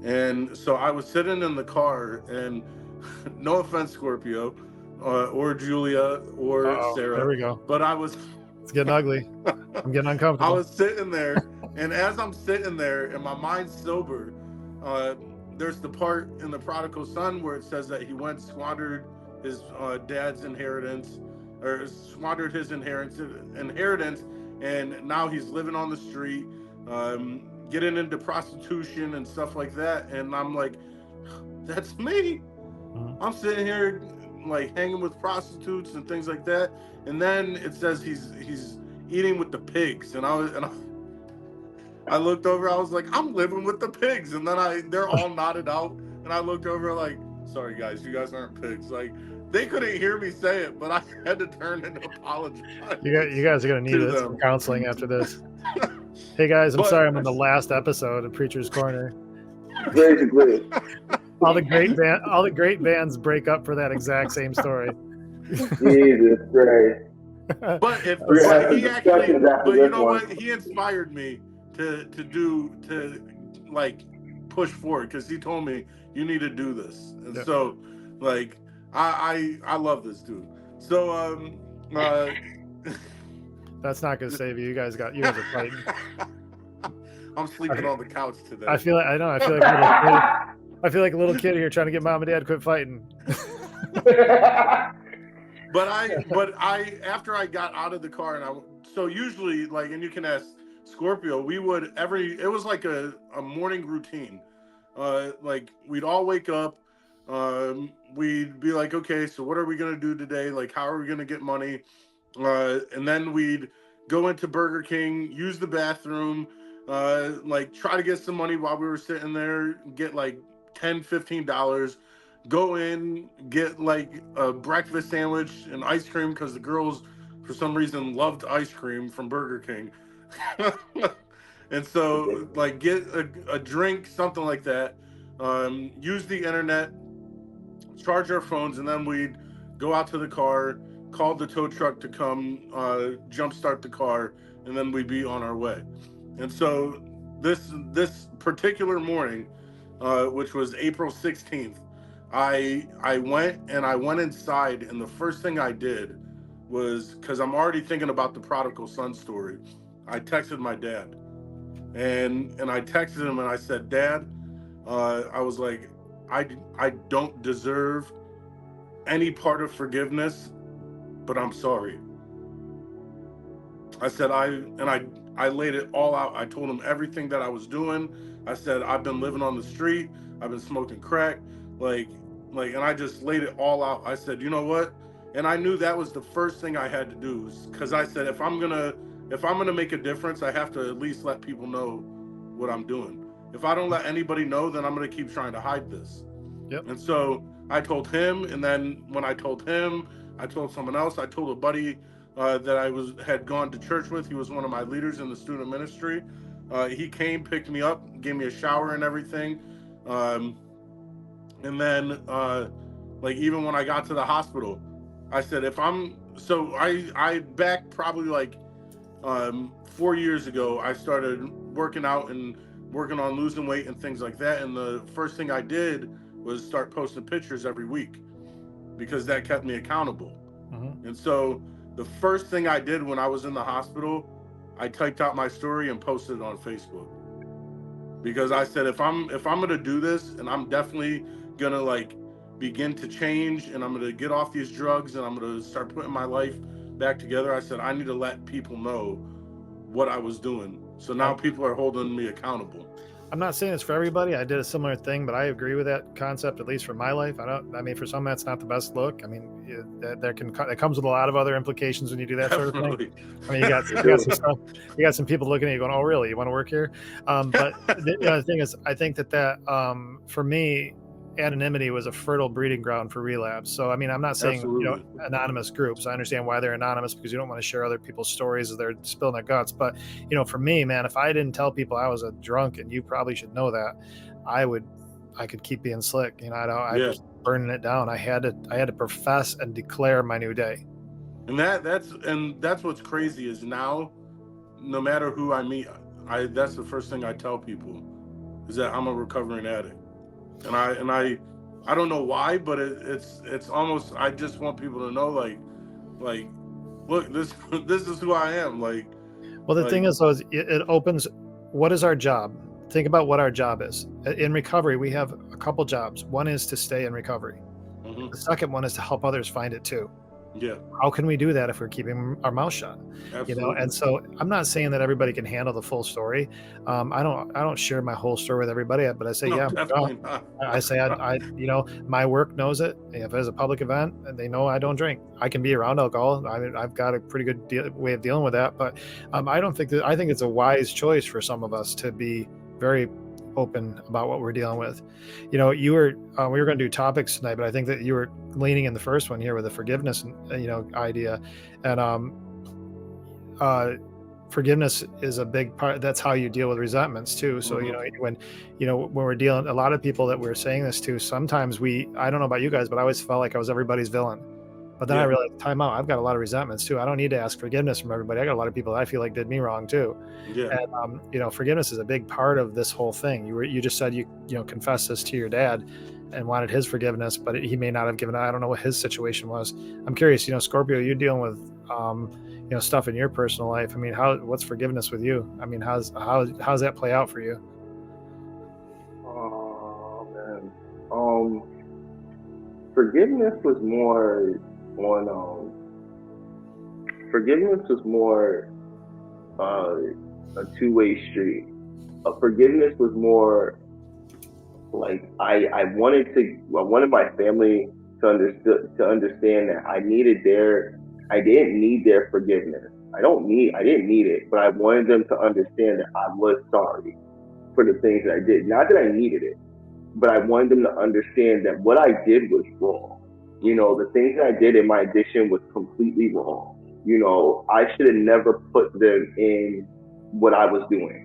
and so I was sitting in the car, and no offense, Scorpio, or Julia, or Sarah. There we go. But it's getting ugly. I'm getting uncomfortable. I was sitting there, and as I'm sitting there and my mind's sober, there's the part in the prodigal son where it says that he went squandered his dad's inheritance, or squandered his inheritance, and now he's living on the street, getting into prostitution and stuff like that. And I'm like, that's me. I'm sitting here like hanging with prostitutes and things like that. And then it says he's eating with the pigs, and I looked over, I was like, I'm living with the pigs. And then they're all nodded out, and I looked over like, sorry guys, you guys aren't pigs. Like, they couldn't hear me say it, but I had to turn and apologize. You guys are gonna need some counseling after this. Hey guys, I'm sorry I'm in the last episode of Preacher's Corner. Basically. all the great bands break up for that exact same story. Jesus Christ. But We're gonna have some he actually, discussions after but you this know one. what? He inspired me to like push forward, because he told me you need to do this, and so like I love this dude. So That's not gonna save you. You guys are fighting. I'm sleeping on the couch today. I feel like I feel like a little kid here trying to get mom and dad to quit fighting. But I after I got out of the car, and so usually, like, and you can ask Scorpio, we would it was like a morning routine. Like, we'd all wake up, we'd be like, okay, so what are we gonna do today? Like, how are we gonna get money? And then we'd go into Burger King, use the bathroom, like try to get some money while we were sitting there, get like $10-15, go in, get like a breakfast sandwich and ice cream, because the girls for some reason loved ice cream from Burger King. And so, like, get a drink, something like that, use the internet, charge our phones, and then we'd go out to the car, call the tow truck to come jumpstart the car, and then we'd be on our way. And so this particular morning, which was April 16th, I went inside, and the first thing I did was, because I'm already thinking about the prodigal son story, I texted my dad, and I texted him and I said, Dad, I was like, I don't deserve any part of forgiveness, but I'm sorry. I said, I laid it all out. I told him everything that I was doing. I said, I've been living on the street. I've been smoking crack. And I just laid it all out. I said, you know what? And I knew that was the first thing I had to do, because I said, if I'm gonna make a difference, I have to at least let people know what I'm doing. If I don't let anybody know, then I'm gonna keep trying to hide this. Yep. And so I told him, and then when I told him, I told someone else. I told a buddy that I had gone to church with. He was one of my leaders in the student ministry. He came, picked me up, gave me a shower and everything. And then, like, even when I got to the hospital, I said, I back probably like 4 years ago, I started working out and working on losing weight and things like that. And the first thing I did was start posting pictures every week, because that kept me accountable. Mm-hmm. And so the first thing I did when I was in the hospital, I typed out my story and posted it on Facebook, because I said, if I'm gonna do this, and I'm definitely gonna like begin to change, and I'm gonna get off these drugs, and I'm gonna start putting my life back together, I said, I need to let people know what I was doing. So now people are holding me accountable. I'm not saying it's for everybody. I did a similar thing, but I agree with that concept, at least for my life. I mean, for some, that's not the best look. I mean, it comes with a lot of other implications when you do that sort of thing. I mean, you got some people looking at you going, "Oh, really? You want to work here?" But the other thing is, I think that for me, anonymity was a fertile breeding ground for relapse. So, I mean, I'm not saying anonymous groups. I understand why they're anonymous, because you don't want to share other people's stories as they're spilling their guts. But for me, man, if I didn't tell people I was a drunk, and you probably should know that, I could keep being slick. I'd keep burning it down. I had to profess and declare my new day. And that's what's crazy is now, no matter who I meet, that's the first thing I tell people, is that I'm a recovering addict. And I don't know why, but it's almost, I just want people to know, like, look, this is who I am. Like, well, the thing is, though, it opens, what is our job? Think about what our job is. In recovery, we have a couple jobs. One is to stay in recovery. Mm-hmm. The second one is to help others find it too. Yeah. How can we do that if we're keeping our mouth shut? Absolutely. And so I'm not saying that everybody can handle the full story. I don't share my whole story with everybody, but I say, I say, my work knows it. If there's a public event, they know I don't drink. I can be around alcohol. I mean, I've got a pretty good way of dealing with that. But I think it's a wise choice for some of us to be very open about what we're dealing with. We were going to do topics tonight, but I think that you were leaning in the first one here with the forgiveness idea. And forgiveness is a big part. That's how you deal with resentments too. So, when we're dealing, a lot of people that we're saying this to, sometimes I don't know about you guys, but I always felt like I was everybody's villain. But then I realized, time out, I've got a lot of resentments too. I don't need to ask forgiveness from everybody. I got a lot of people that I feel like did me wrong too. Yeah. And, forgiveness is a big part of this whole thing. You just said you confessed this to your dad and wanted his forgiveness, but he may not have given it. I don't know what his situation was. I'm curious, Scorpio, you're dealing with, stuff in your personal life. I mean, what's forgiveness with you? I mean, how's that play out for you? Oh man. Forgiveness was more a two-way street. Forgiveness was more like I wanted my family to understand that I didn't need their forgiveness. I didn't need it, but I wanted them to understand that I was sorry for the things that I did. Not that I needed it, but I wanted them to understand that what I did was wrong. The things that I did in my addiction was completely wrong. I should have never put them in what I was doing.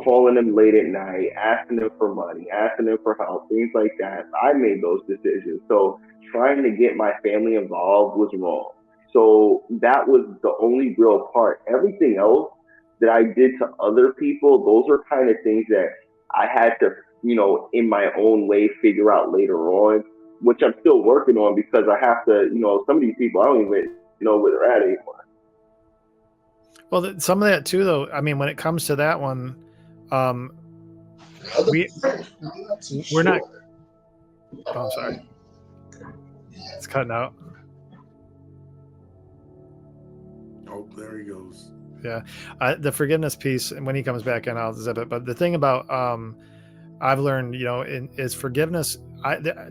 Calling them late at night, asking them for money, asking them for help, things like that. I made those decisions. So trying to get my family involved was wrong. So that was the only real part. Everything else that I did to other people, those are kind of things that I had to, in my own way, figure out later on, which I'm still working on because I have to, some of these people, I don't even know where they're at anymore. Well, some of that too, though. I mean, when it comes to that one, we're not. Oh, sorry. It's cutting out. Oh, there he goes. Yeah, the forgiveness piece, and when he comes back in, I'll zip it. But the thing about I've learned, is forgiveness.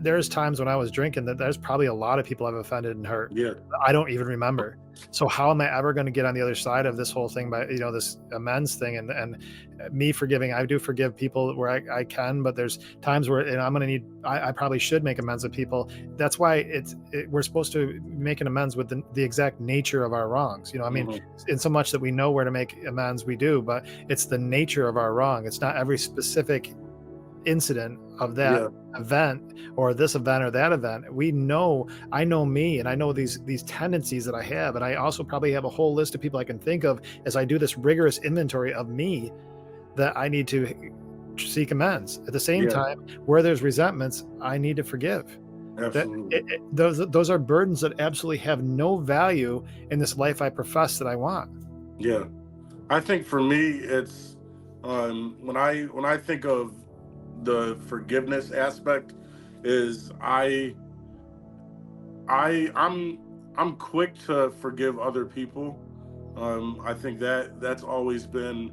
There's times when I was drinking that there's probably a lot of people I've offended and hurt. Yeah. I don't even remember. So how am I ever going to get on the other side of this whole thing by, this amends thing and me forgiving? I do forgive people where I can, but there's times where, and I'm going to I probably should make amends with people. That's why we're supposed to make an amends with the exact nature of our wrongs. In so much that we know where to make amends, we do, but it's the nature of our wrong. It's not every specific incident of that event or this event or that event. I know me, and I know these tendencies that I have, and I also probably have a whole list of people I can think of as I do this rigorous inventory of me that I need to seek amends. At the same time, where there's resentments, I need to forgive. Absolutely. Those are burdens that absolutely have no value in this life I profess that I want. Yeah, I think for me, it's when I think of the forgiveness aspect, is I'm quick to forgive other people. I think that's always been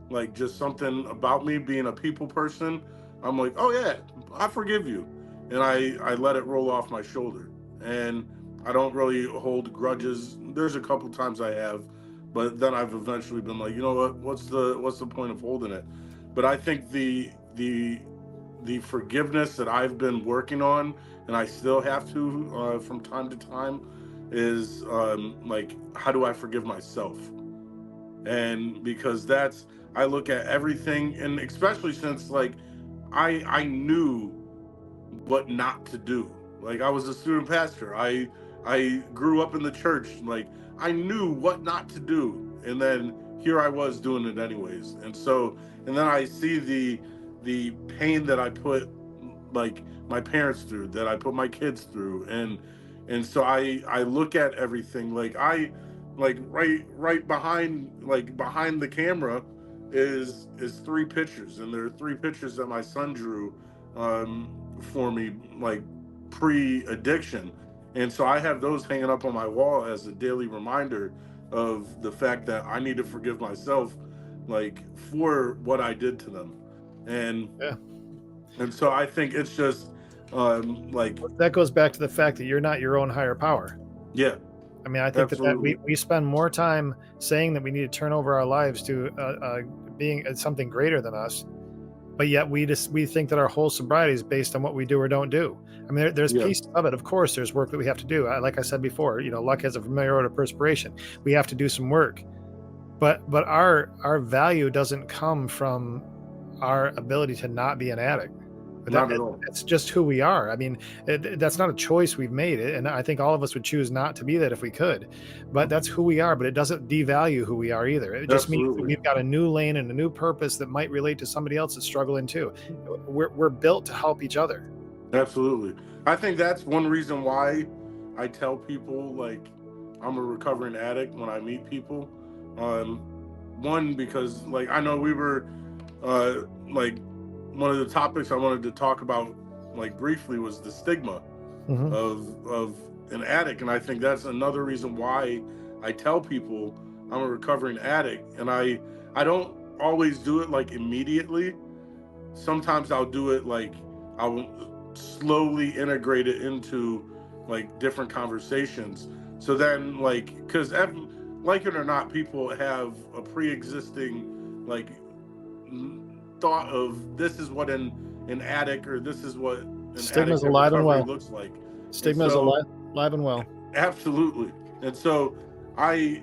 like just something about me being a people person. I'm like, oh yeah, I forgive you, and I let it roll off my shoulder, and I don't really hold grudges. There's a couple times I have, but then I've eventually been like, you know what? What's the point of holding it? But I think the forgiveness that I've been working on, and I still have to from time to time, is like, how do I forgive myself? And because I look at everything, and especially since like I knew what not to do. Like, I was a student pastor. I grew up in the church. Like, I knew what not to do, and then here I was doing it anyways. And then I see the pain that I put like my parents through, that I put my kids through, and so I look at everything like right behind the camera is 3 pictures, and there are 3 pictures that my son drew for me, like pre-addiction. And so I have those hanging up on my wall as a daily reminder of the fact that I need to forgive myself, like, for what I did to them. And so I think it's just like, that goes back to the fact that you're not your own higher power. Yeah. I mean, I think that we spend more time saying that we need to turn over our lives to being something greater than us, but yet we think that our whole sobriety is based on what we do or don't do. I mean, there's pieces of it. Of course, there's work that we have to do. Like I said before, luck has a familiar odor of perspiration. We have to do some work. but our value doesn't come from our ability to not be an addict. Not at all. It's just who we are. I mean, that's not a choice we've made, and I think all of us would choose not to be that if we could. But that's who we are. But it doesn't devalue who we are either. It just means that Absolutely. we've got a new lane and a new purpose that might relate to somebody else that's struggling too. We're built to help each other. Absolutely. I think that's one reason why I tell people like I'm a recovering addict when I meet people. One, because like I know we were like one of the topics I wanted to talk about like briefly was the stigma Mhm. of an addict, and I think that's another reason why I tell people I'm a recovering addict, and I don't always do it like immediately. Sometimes I'll do it like I'll slowly integrate it into like different conversations. So then like because like it or not, people have a pre-existing like thought of this is what an addict or this is what an Stigma's addict in alive and recovery well. looks like. And Stigma's so alive and well. absolutely. And so I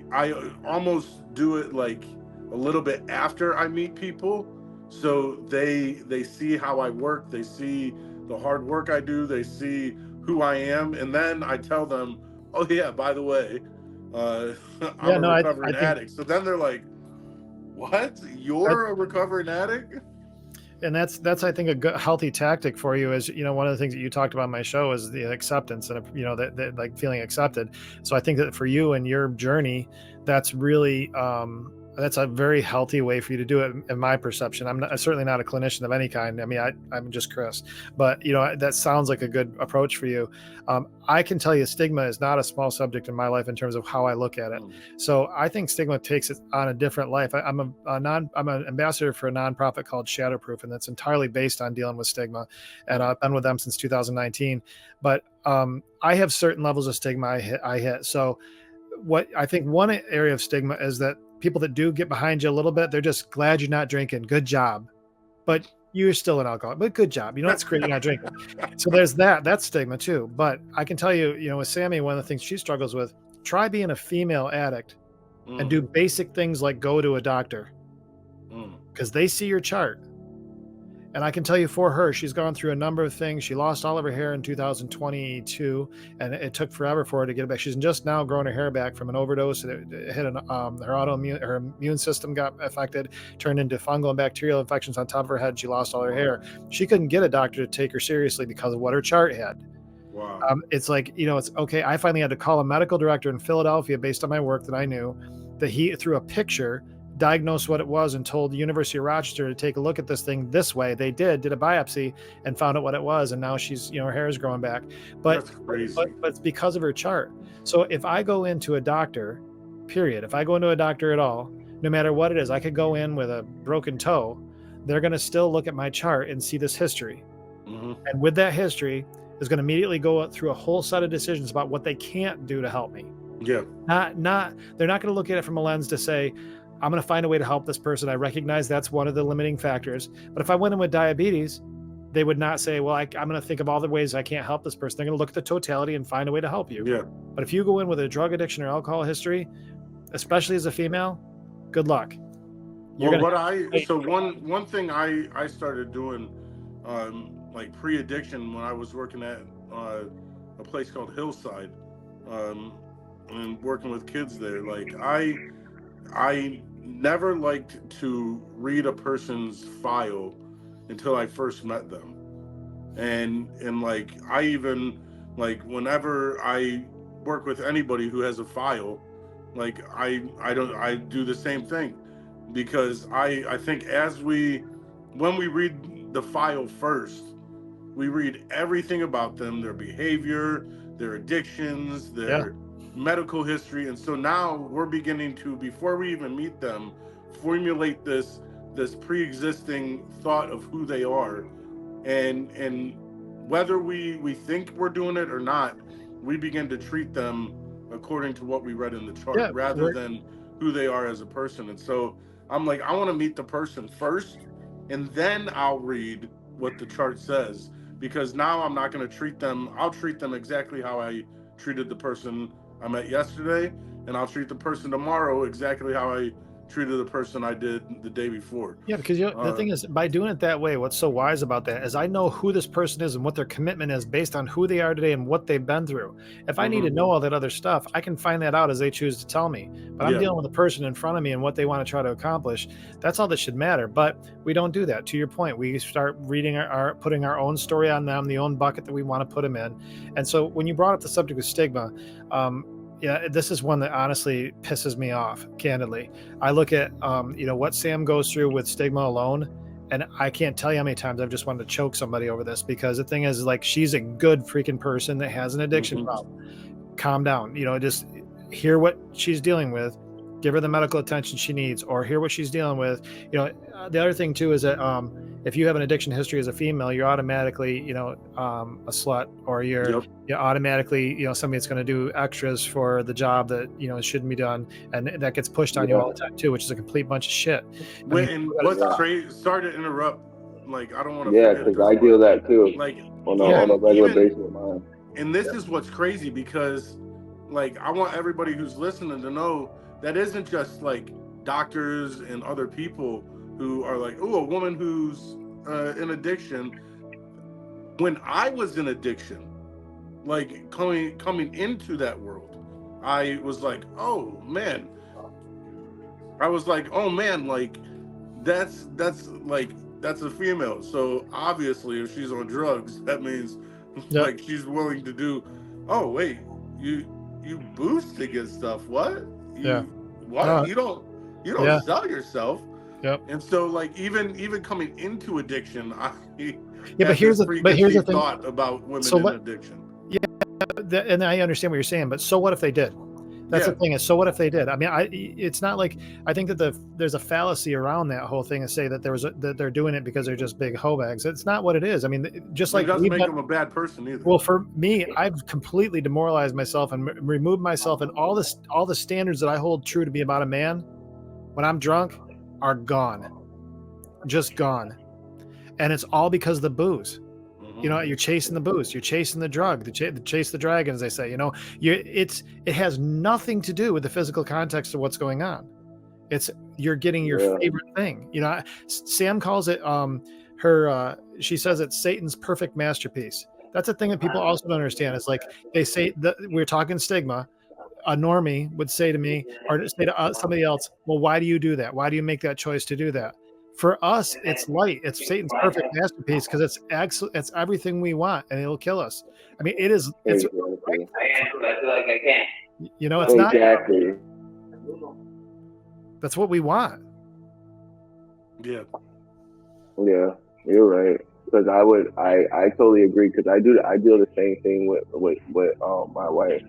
almost do it like a little bit after I meet people, so they see how I work, they see the hard work I do, they see who I am, and then I tell them, "Oh yeah, by the way, uh, I'm Yeah, a no, I recovering think addict." So then they're like, "What? You're a recovering addict?" and that's I think a good healthy tactic for you is, one of the things that you talked about in my show is the acceptance, and that like feeling accepted. So I think that for you and your journey, that's really that's a very healthy way for you to do it in my perception. I'm certainly not a clinician of any kind. I mean, I'm just Chris, but that sounds like a good approach for you. I can tell you stigma is not a small subject in my life in terms of how I look at it. Mm. So I think stigma takes it on a different life. I'm an ambassador for a nonprofit called Shatterproof, and that's entirely based on dealing with stigma. And I've been with them since 2019. But I have certain levels of stigma I hit. So what I think one area of stigma is that people that do get behind you a little bit, they're just glad you're not drinking. Good job. But you're still an alcoholic, but good job. It's great you're not drinking. So there's that's stigma too. But I can tell you, with Sammy, one of the things she struggles with, try being a female addict and do Mm, basic things like go to a doctor mm, because they see your chart. And I can tell you for her, she's gone through a number of things. She lost all of her hair in 2022, and it took forever for her to get it back. She's just now growing her hair back from an overdose. It hit her immune system got affected, turned into fungal and bacterial infections on top of her head. She lost all her hair. She couldn't get a doctor to take her seriously because of what her chart had. wow. It's like, it's okay. I finally had to call a medical director in Philadelphia based on my work that I knew that he, through a picture, diagnosed what it was and told the University of Rochester to take a look at this thing this way. They did a biopsy and found out what it was. And now she's, her hair is growing back. But, That's crazy. but it's because of her chart. So if I go into a doctor, period, if I go into a doctor at all, no matter what it is, I could go in with a broken toe. They're going to still look at my chart and see this history. Hmm. And with that history, is going to immediately go through a whole set of decisions about what they can't do to help me. Yeah. They're not going to look at it from a lens to say, I'm going to find a way to help this person. I recognize that's one of the limiting factors. But if I went in with diabetes, they would not say, well, I'm going to think of all the ways I can't help this person. They're going to look at the totality and find a way to help you. Yeah. But if you go in with a drug addiction or alcohol history, especially as a female, good luck. Well, one thing I started doing, like pre-addiction when I was working at a place called Hillside, and working with kids there. Like I never liked to read a person's file until I first met them, and like I even like whenever I work with anybody who has a file, like I do the same thing, because I think when we read the file first, we read everything about them, their behavior, their addictions, their medical history. And so now we're beginning to, before we even meet them, formulate this pre-existing thought of who they are. And whether we think we're doing it or not, we begin to treat them according to what we read in the chart, rather than who they are as a person. And so I'm like, I want to meet the person first, and then I'll read what the chart says, because now I'm not going to treat them. I'll treat them exactly how I treated the person I met yesterday, and I'll treat the person tomorrow exactly how I treated the person I did the day before. Yeah, because the thing is, by doing it that way, what's so wise about that is I know who this person is and what their commitment is based on who they are today and what they've been through. If I need to know all that other stuff, I can find that out as they choose to tell me. But I'm dealing with the person in front of me and what they want to try to accomplish. That's all that should matter. But we don't do that. To your point, we start reading putting our own story on them, the own bucket that we want to put them in. And so when you brought up the subject of stigma, yeah, this is one that honestly pisses me off, candidly. I look at, what Sam goes through with stigma alone, and I can't tell you how many times I've just wanted to choke somebody over this, because the thing is, like, she's a good freaking person that has an addiction problem. Calm down, just hear what she's dealing with, give her the medical attention she needs, or hear what she's dealing with. The other thing too is that if you have an addiction history as a female, you're automatically, a slut, or you're automatically, somebody that's going to do extras for the job that, shouldn't be done. And that gets pushed on you all the time too, which is a complete bunch of shit. Wait, and what's crazy, sorry to interrupt. Like, I don't want to. Yeah, because I do that too. Like, on a regular basis of mine. And this is what's crazy, because, like, I want everybody who's listening to know that isn't just like doctors and other people who are like, oh, a woman who's in addiction. When I was in addiction, like coming into that world, I was like, oh man. I was like, oh man, like that's a female. So obviously, if she's on drugs, that means like she's willing to do. Oh wait, you boost to get stuff? What? What? You don't sell yourself. Yep. And so, like, even coming into addiction, but here's the thing thought about women in addiction. Yeah, and I understand what you're saying, but so what if they did? That's the thing, is, so what if they did? I mean, it's not like, I think that there's a fallacy around that whole thing to say that that they're doing it because they're just big hoe bags. It's not what it is. I mean, just like, it doesn't make them a bad person either. Well, for me, I've completely demoralized myself and removed myself, and all the standards that I hold true to be about a man when I'm drunk are gone, just gone. And it's all because of the booze. You're chasing the booze, you're chasing the drug, chase the dragon, as they say. It has nothing to do with the physical context of what's going on. You're getting your favorite thing. Sam calls it she says it's Satan's perfect masterpiece. That's a thing that people also don't understand. It's like, they say that we're talking stigma. A normie would say to me, or say to somebody else, well, why do you do that? Why do you make that choice to do that? For us, it's light. It's Satan's perfect masterpiece, because it's everything we want, and it'll kill us. I mean, it is. It's right. It's exactly. not. That's what we want. Yeah. Yeah, you're right. Because I totally agree. Because I do the same thing with my wife.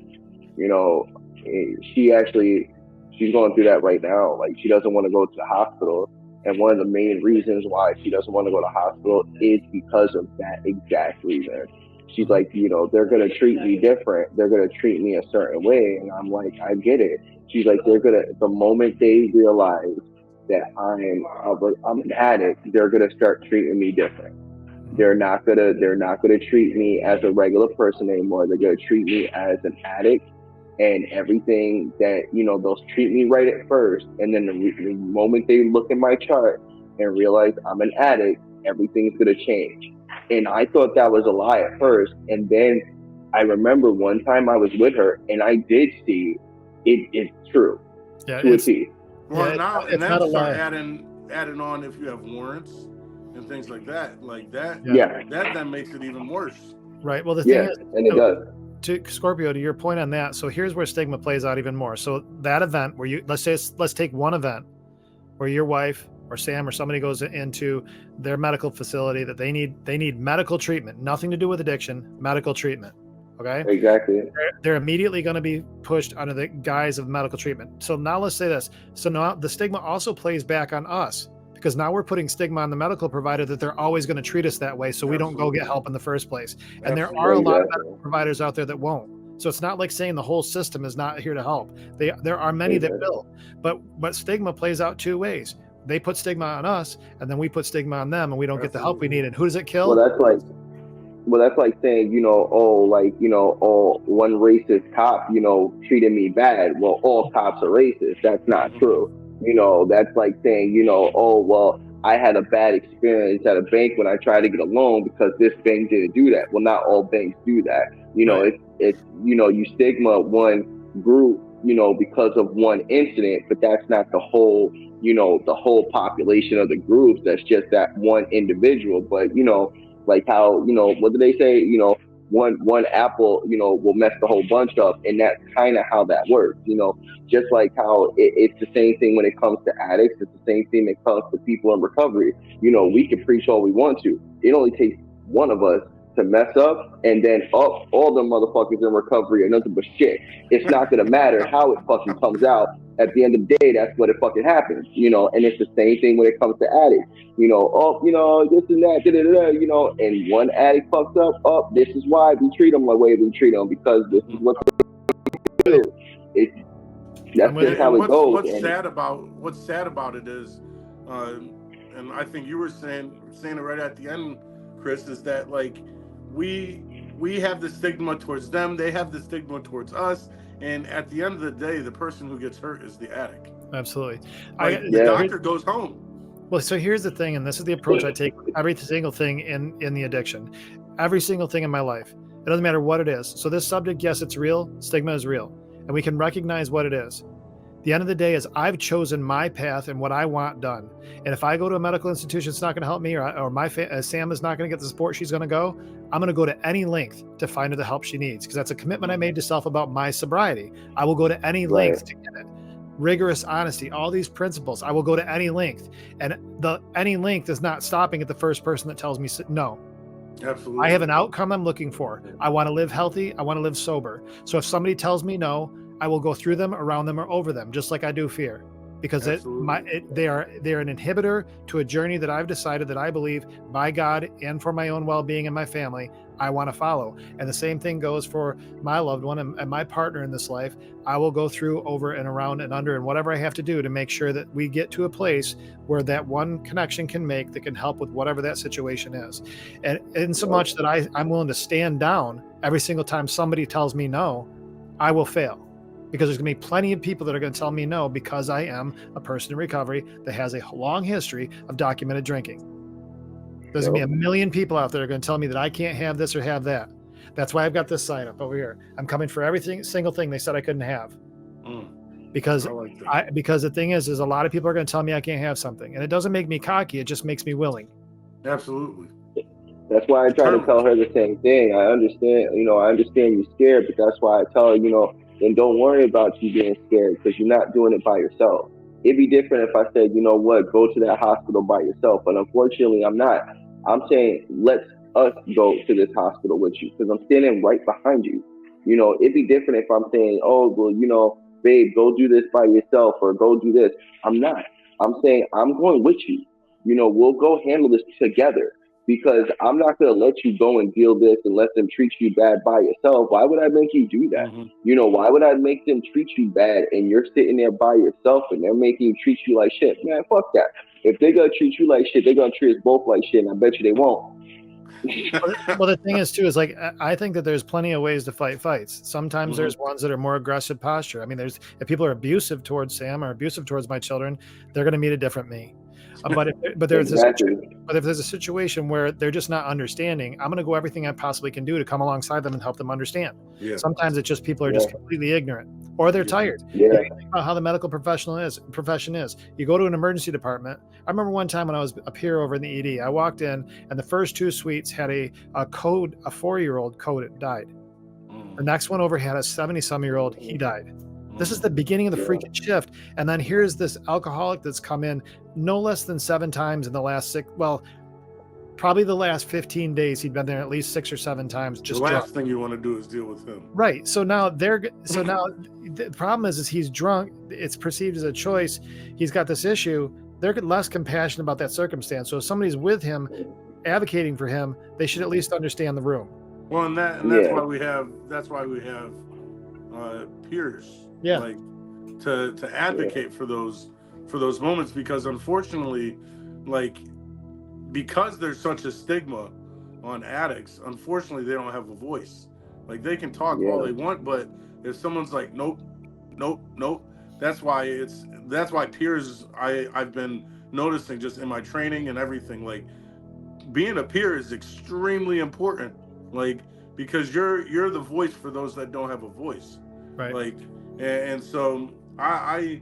She's going through that right now. Like, she doesn't want to go to the hospital. And one of the main reasons why she doesn't want to go to the hospital is because of that exact reason. She's like, they're going to treat me different. They're going to treat me a certain way. And I'm like, I get it. She's like, the moment they realize that I'm an addict, they're going to start treating me different. They're not going to treat me as a regular person anymore. They're going to treat me as an addict. And everything that, they'll treat me right at first. And then the moment they look at my chart and realize I'm an addict, everything's going to change. And I thought that was a lie at first. And then I remember one time I was with her, and I did see it's true. Yeah, to a T. Well, now, and then start adding on if you have warrants and things like that. Like that, that then makes it even worse. Right. Well, the thing is, and it does. To Scorpio, to your point on that, so here's where stigma plays out even more. So that event where let's take one event where your wife or Sam or somebody goes into their medical facility that they need medical treatment, nothing to do with addiction, medical treatment. Okay. Exactly. They're immediately going to be pushed under the guise of medical treatment. So now let's say this. So now the stigma also plays back on us, because now we're putting stigma on the medical provider that they're always going to treat us that way, so we don't go get help in the first place. And there are a lot of medical providers out there that won't. So it's not like saying the whole system is not here to help. There are many that will. But stigma plays out two ways. They put stigma on us, and then we put stigma on them, and we don't get the help we need. And who does it kill? Well, that's like saying, one racist cop, treated me bad. Well, all cops are racist. That's not true. You know, that's like saying, you know, oh well, I had a bad experience at a bank when I tried to get a loan because this bank didn't do that. Well, not all banks do that. You know, Right. it's you know, you stigma one group, you know, because of one incident, but that's not the whole, you know, the whole population of the groups. That's just that one individual. But you know, like how, you know, what do they say? You know, one apple, you know, will mess the whole bunch up, and that's kind of how that works. You know, just like how it's the same thing when it comes to addicts. It's the same thing that comes to people in recovery. You know, we can preach all we want to. It only takes one of us to mess up, and then all the motherfuckers in recovery are nothing but shit. It's not gonna matter how it fucking comes out. At the end of the day, that's what it fucking happens. You know, and it's the same thing when it comes to addicts. You know, oh, you know, this and that, da, da, da, you know, and one addict fucks up. Oh, this is why we treat them the way we treat them because this is what they Right. do. It, I'm that's with just you. how And it goes. what's And sad about it is, uh, and I think you were saying it right at the end, Chris, is that like we we have the stigma towards them, they have the stigma towards us, and at the end of the day, the person who gets hurt is the addict. Absolutely. Like the yeah, doctor goes home. Well, so here's the thing, and this is the approach I take with every single thing in the addiction, every single thing in my life. It doesn't matter what it is. So this subject, yes, it's real. Stigma is real, and we can recognize what it is. The end of the day is I've chosen my path and what I want done. And if I go to a medical institution, it's not going to help me, or Sam is not going to get the support she's going to go. I'm going to go to any length to find her the help she needs because that's a commitment I made to self about my sobriety. I will go to any right, length to get it. Rigorous honesty, all these principles, I will go to any length. And the any length is not stopping at the first person that tells me no. Absolutely. I have an outcome I'm looking for. I want to live healthy. I want to live sober. So if somebody tells me no, I will go through them, around them, or over them, just like I do fear, because they are an inhibitor to a journey that I've decided that I believe by God and for my own well-being and my family I want to follow. And the same thing goes for my loved one and my partner in this life. I will go through, over and around and under, and whatever I have to do to make sure that we get to a place where that one connection can make that can help with whatever that situation is. And so much that I'm willing to stand down every single time somebody tells me no, I will fail. Because there's going to be plenty of people that are going to tell me no because I am a person in recovery that has a long history of documented drinking. There's going to be a million people out there that are going to tell me that I can't have this or have that. That's why I've got this sign up over here. I'm coming for every single thing they said I couldn't have. Because because the thing is a lot of people are going to tell me I can't have something, and it doesn't make me cocky. It just makes me willing. Absolutely. that's why I try to tell her the same thing. I understand, you know, I understand you're scared, but that's why I tell her, you know, then don't worry about you being scared because you're not doing it by yourself. It'd be different if I said, you know what, go to that hospital by yourself. But unfortunately, I'm not. I'm saying, let's us go to this hospital with you because I'm standing right behind you. You know, it'd be different if I'm saying, oh, well, you know, babe, go do this by yourself or go do this. I'm not. I'm saying, I'm going with you. You know, we'll go handle this together because I'm not going to let you go and deal this and let them treat you bad by yourself. Why would I make you do that? Mm-hmm. You know, why would I make them treat you bad and you're sitting there by yourself and they're making you treat you like shit? Man, fuck that. If they're going to treat you like shit, they're going to treat us both like shit, and I bet you they won't. Well, the thing is too is like I think that there's plenty of ways to fight fights. Sometimes there's ones that are more aggressive posture. I mean, there's if people are abusive towards Sam or abusive towards my children, they're going to meet a different me. But there's if there's a situation where they're just not understanding, I'm going to go everything I possibly can do to come alongside them and help them understand. Yeah. Sometimes it's just people are just completely ignorant or they're tired. Yeah. You think about how the medical profession is. You go to an emergency department. I remember one time when I was up here over in the ED, I walked in and the first two suites had a 4-year-old code died. The next one over had a 70-some-year-old. He died. This is the beginning of the freaking shift. And then here's this alcoholic that's come in no less than 7 times in the last probably the last 15 days. He'd been there at least 6 or 7 times. Just the last thing you want to do is deal with him. Right. So now the problem is he's drunk. It's perceived as a choice. He's got this issue. They're less compassionate about that circumstance. So if somebody's with him, advocating for him, they should at least understand the room. Well, and that's why we have peers. Yeah. Like to advocate for those moments, because unfortunately, like, because there's such a stigma on addicts, unfortunately they don't have a voice. Like, they can talk all they want, but if someone's like nope, that's why peers, I've been noticing just in my training and everything, like being a peer is extremely important, like because you're the voice for those that don't have a voice, Right. like, and so I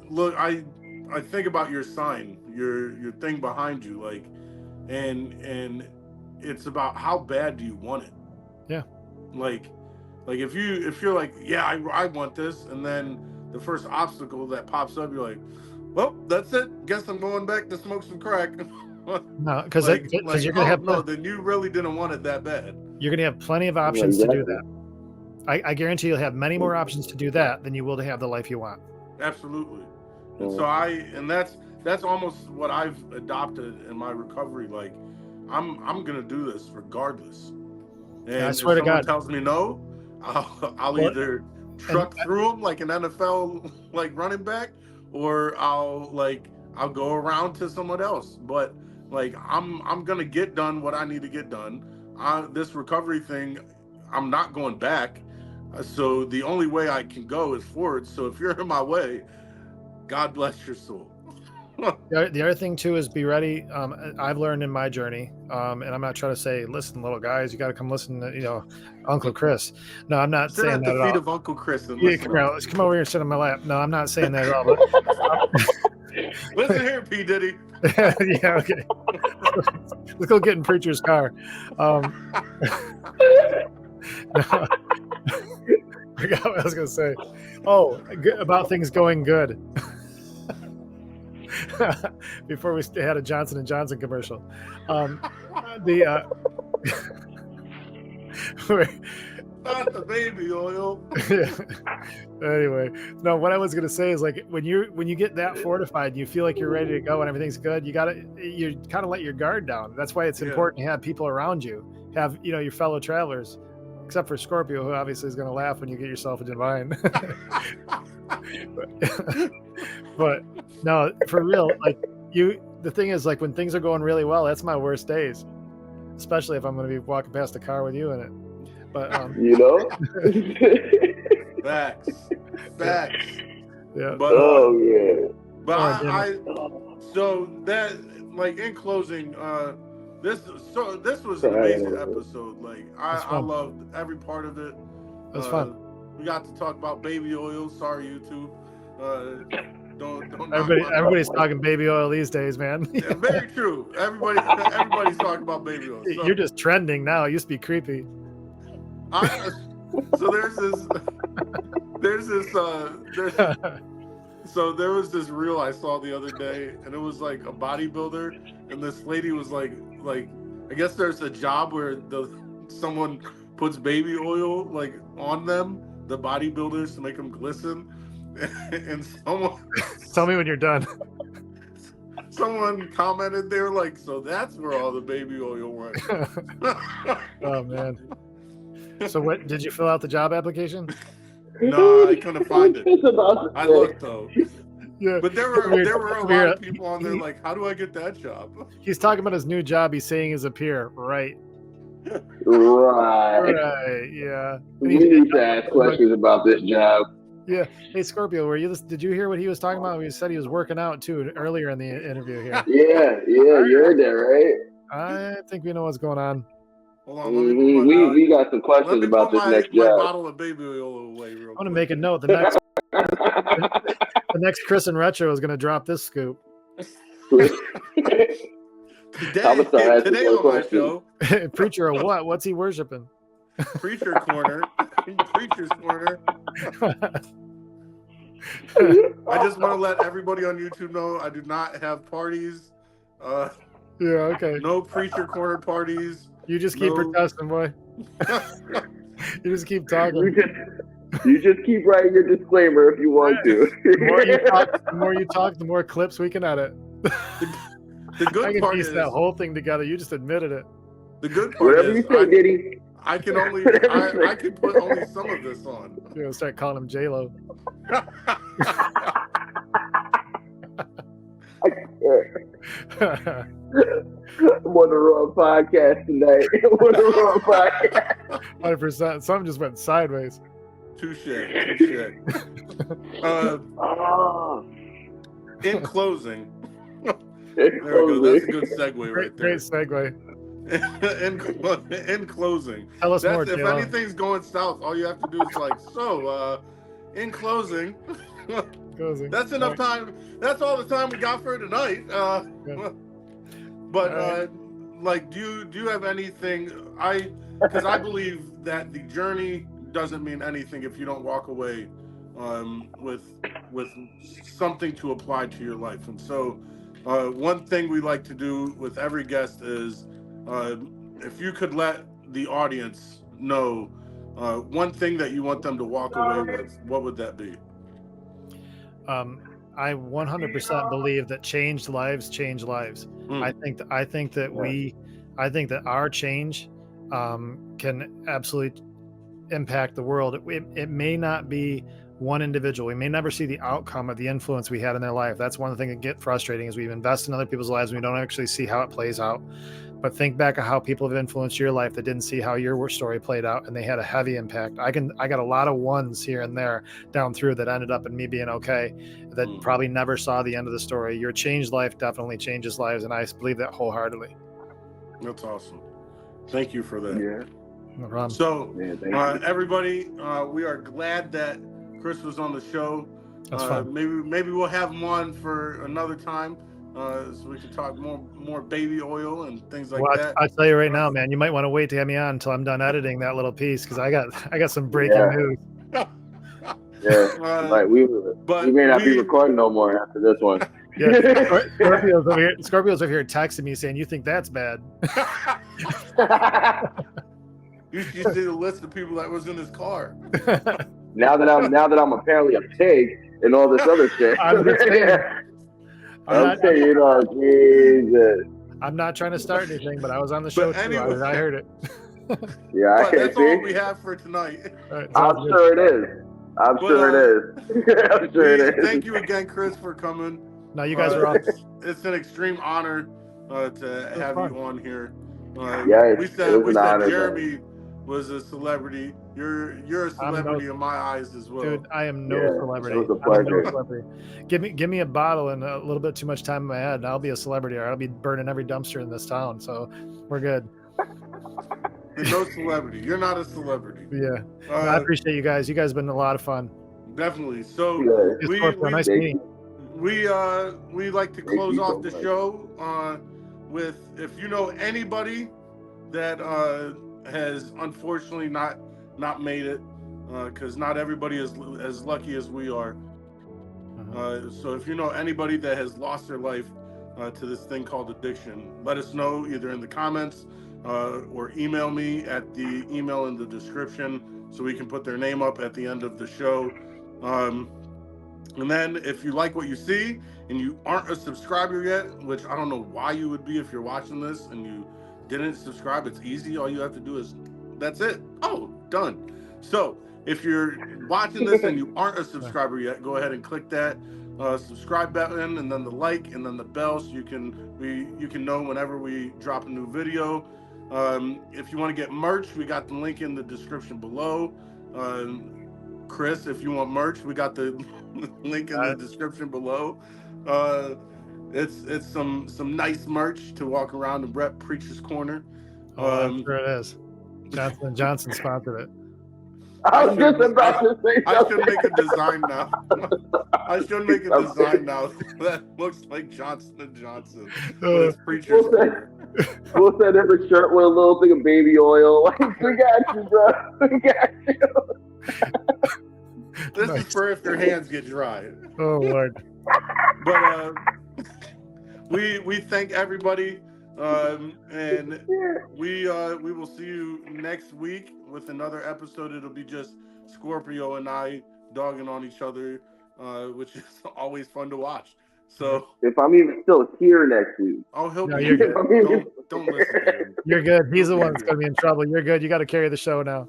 look, I think about your sign, your thing behind you, like, and it's about how bad do you want it. Yeah. Like if you're like, yeah, I want this, and then the first obstacle that pops up, you're like, well, that's it, guess I'm going back to smoke some crack. No, because like you're gonna oh have no, then you really didn't want it that bad. you're gonna have plenty of options to do that. I guarantee you'll have many more options to do that than you will to have the life you want. Absolutely. And so that's almost what I've adopted in my recovery. Like I'm gonna do this regardless. And I if swear to someone God. tells me no, I'll Well, either truck through them like an NFL like running back, or I'll go around to someone else. But like I'm gonna get done what I need to get done. This recovery thing, I'm not going back. So the only way I can go is forward. So if you're in my way, God bless your soul. The other thing too is be ready. I've learned in my journey, and I'm not trying to say, listen, little guys, you got to come listen to Uncle Chris. No, I'm not Sit saying at that the at feet all. of Uncle Chris and Yeah, listen. come over here and sit on my lap. No, I'm not saying that at all. But listen here, P. Diddy. Yeah, okay. Let's go get in Preacher's car. No, I forgot what I was going to say. Oh, about things going good. Before we had a Johnson & Johnson commercial. Not the baby oil. Anyway, no, what I was going to say is, like, when you get that fortified, you feel like you're ready to go and everything's good, you kind of let your guard down. That's why it's important to have people around you, have your fellow travelers, except for Scorpio, who obviously is going to laugh when you get yourself a divine. But no, for real, like, the thing is, like, when things are going really well, that's my worst days, especially if I'm going to be walking past a car with you in it. But facts. Yeah. But yeah. But so that, like, in closing, this was an amazing episode. Like I loved every part of it. It was fun. We got to talk about baby oil. Sorry, YouTube. Don't. Everybody's talking baby oil these days, man. Yeah, very true. Everybody's talking about baby oil. So, you're just trending now. It used to be creepy. So there was this reel I saw the other day, and it was like a bodybuilder, and this lady was like I guess there's a job where someone puts baby oil like on them, the bodybuilders, to make them glisten, and someone tell me when you're done. Someone commented, they were like, so that's where all the baby oil went. Oh man. So what, did you fill out the job application? No, I couldn't find it. I looked though. Yeah. But there were a lot of people on there like, how do I get that job? He's talking about his new job. He's saying he's a peer, right? Right. Yeah. We need to ask questions about this job. Yeah. Hey, Scorpio, did you hear what he was talking about? He said he was working out too earlier in the interview here. Yeah, you heard that, right? I think we know what's going on. Hold on, we got some questions about this next job. My bottle of baby oil away real quick. I'm gonna make a note. The next Chris and Retro is gonna drop this scoop. Today on my show, Preacher or what? What's he worshiping? Preacher corner. Preacher's corner. I just want to let everybody on YouTube know I do not have parties. Yeah, okay. No preacher corner parties. You just keep protesting, boy. You just keep talking. You just keep writing your disclaimer if you want to. The more you talk, the more clips we can edit. The good part is that whole thing together. You just admitted it. The good part whatever is you say, Diddy. I can put only some of this on. You're gonna start calling him J-Lo. I'm on the wrong podcast tonight. 100%. Something just went sideways. Touche. Touche. Oh, In closing, in there we go. That's a good closing. segue right Great there. segue. In closing, Tell us more, that's if Taylor. anything's going south, all you have to do is like, so in closing, Closing. that's enough time. That's all the time we got for tonight. But All right. like, do you have anything? Because I believe that the journey doesn't mean anything if you don't walk away with something to apply to your life. And so, one thing we like to do with every guest is, if you could let the audience know one thing that you want them to walk away with, what would that be? I 100% believe that changed lives change lives. I think that our change can absolutely impact the world. It may not be one individual. We may never see the outcome of the influence we had in their life. That's one thing that gets frustrating is we invest in other people's lives and we don't actually see how it plays out. But think back of how people have influenced your life that didn't see how your story played out, and they had a heavy impact. I got a lot of ones here and there down through that ended up in me being okay, that probably never saw the end of the story. Your changed life definitely changes lives, and I believe that wholeheartedly. That's awesome. Thank you for that. Yeah. No problem. So, Yeah, everybody, we are glad that Chris was on the show. That's fun. Maybe we'll have him on for another time, so we can talk more baby oil and things like that. I'll tell you right now, man, you might want to wait to have me on until I'm done editing that little piece because I got some breaking news. Yeah, right. We may not be recording no more after this one. Yeah, Scorpio's over here texting me saying, "You think that's bad?" You should see the list of people that was in his car. Now that I'm apparently a pig and all this other shit. I'm saying, you know, Jesus. I'm not trying to start anything, but I was on the show anyway, too. I heard it. Yeah, that's all we have for tonight. Right, I'm sure it is. I'm sure it is. Thank you again, Chris, for coming. No, you guys are awesome. It's an extreme honor to have you on here. Yeah, we said Jeremy was a celebrity. You're a celebrity in my eyes as well. Dude, I am no celebrity. It was a pleasure. Give me a bottle and a little bit too much time in my head, and I'll be a celebrity, or I'll be burning every dumpster in this town. So we're good. You're no celebrity. You're not a celebrity. Yeah. I appreciate you guys. You guys have been a lot of fun. Definitely. So nice meeting. We like to close off the show with, if you know anybody that has unfortunately not made it, because not everybody is as lucky as we are. So if you know anybody that has lost their life to this thing called addiction, let us know either in the comments or email me at the email in the description so we can put their name up at the end of the show. And then if you like what you see and you aren't a subscriber yet, which I don't know why you would be if you're watching this and you didn't subscribe, it's easy. All you have to do is, that's it. Oh, done. So if you're watching this and you aren't a subscriber yet, go ahead and click that subscribe button and then the like and then the bell so you can know whenever we drop a new video. If you want to get merch, we got the link in the description below. Chris, if you want merch, we got the link in the description below. It's some nice merch to walk around and rep Preacher's Corner. I'm sure it is. Johnson sponsored it. I was just about to say I should make a design now. I should make a design now that looks like Johnson & Johnson. But it's Preacher's Corner. We'll send him a shirt with a little thing of baby oil. We got you, bro. We got you. This is for if your hands get dry. Oh, Lord. But we thank everybody, and we will see you next week with another episode. It'll be just Scorpio and I dogging on each other, which is always fun to watch. So if I'm even still here next week, you're good. Don't listen to him. You're good. He's the one that's going to be in trouble. You're good. You got to carry the show now.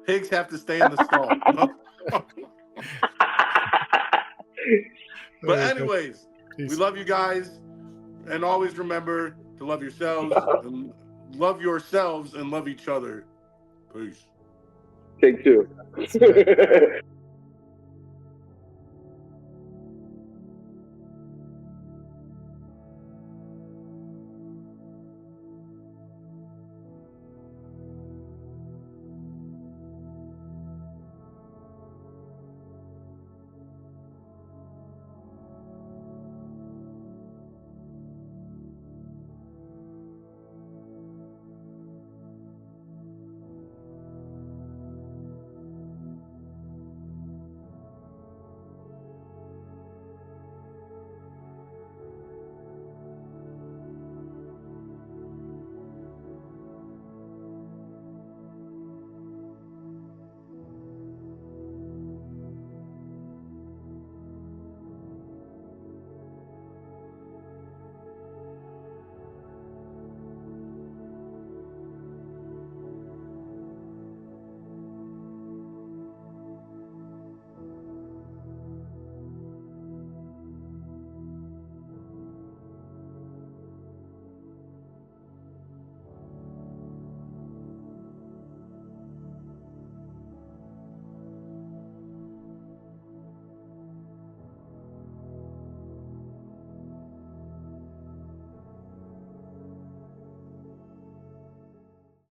Pigs have to stay in the stall. But anyways, we love you guys, and always remember to love yourselves and love each other. Peace. Take two. That's right.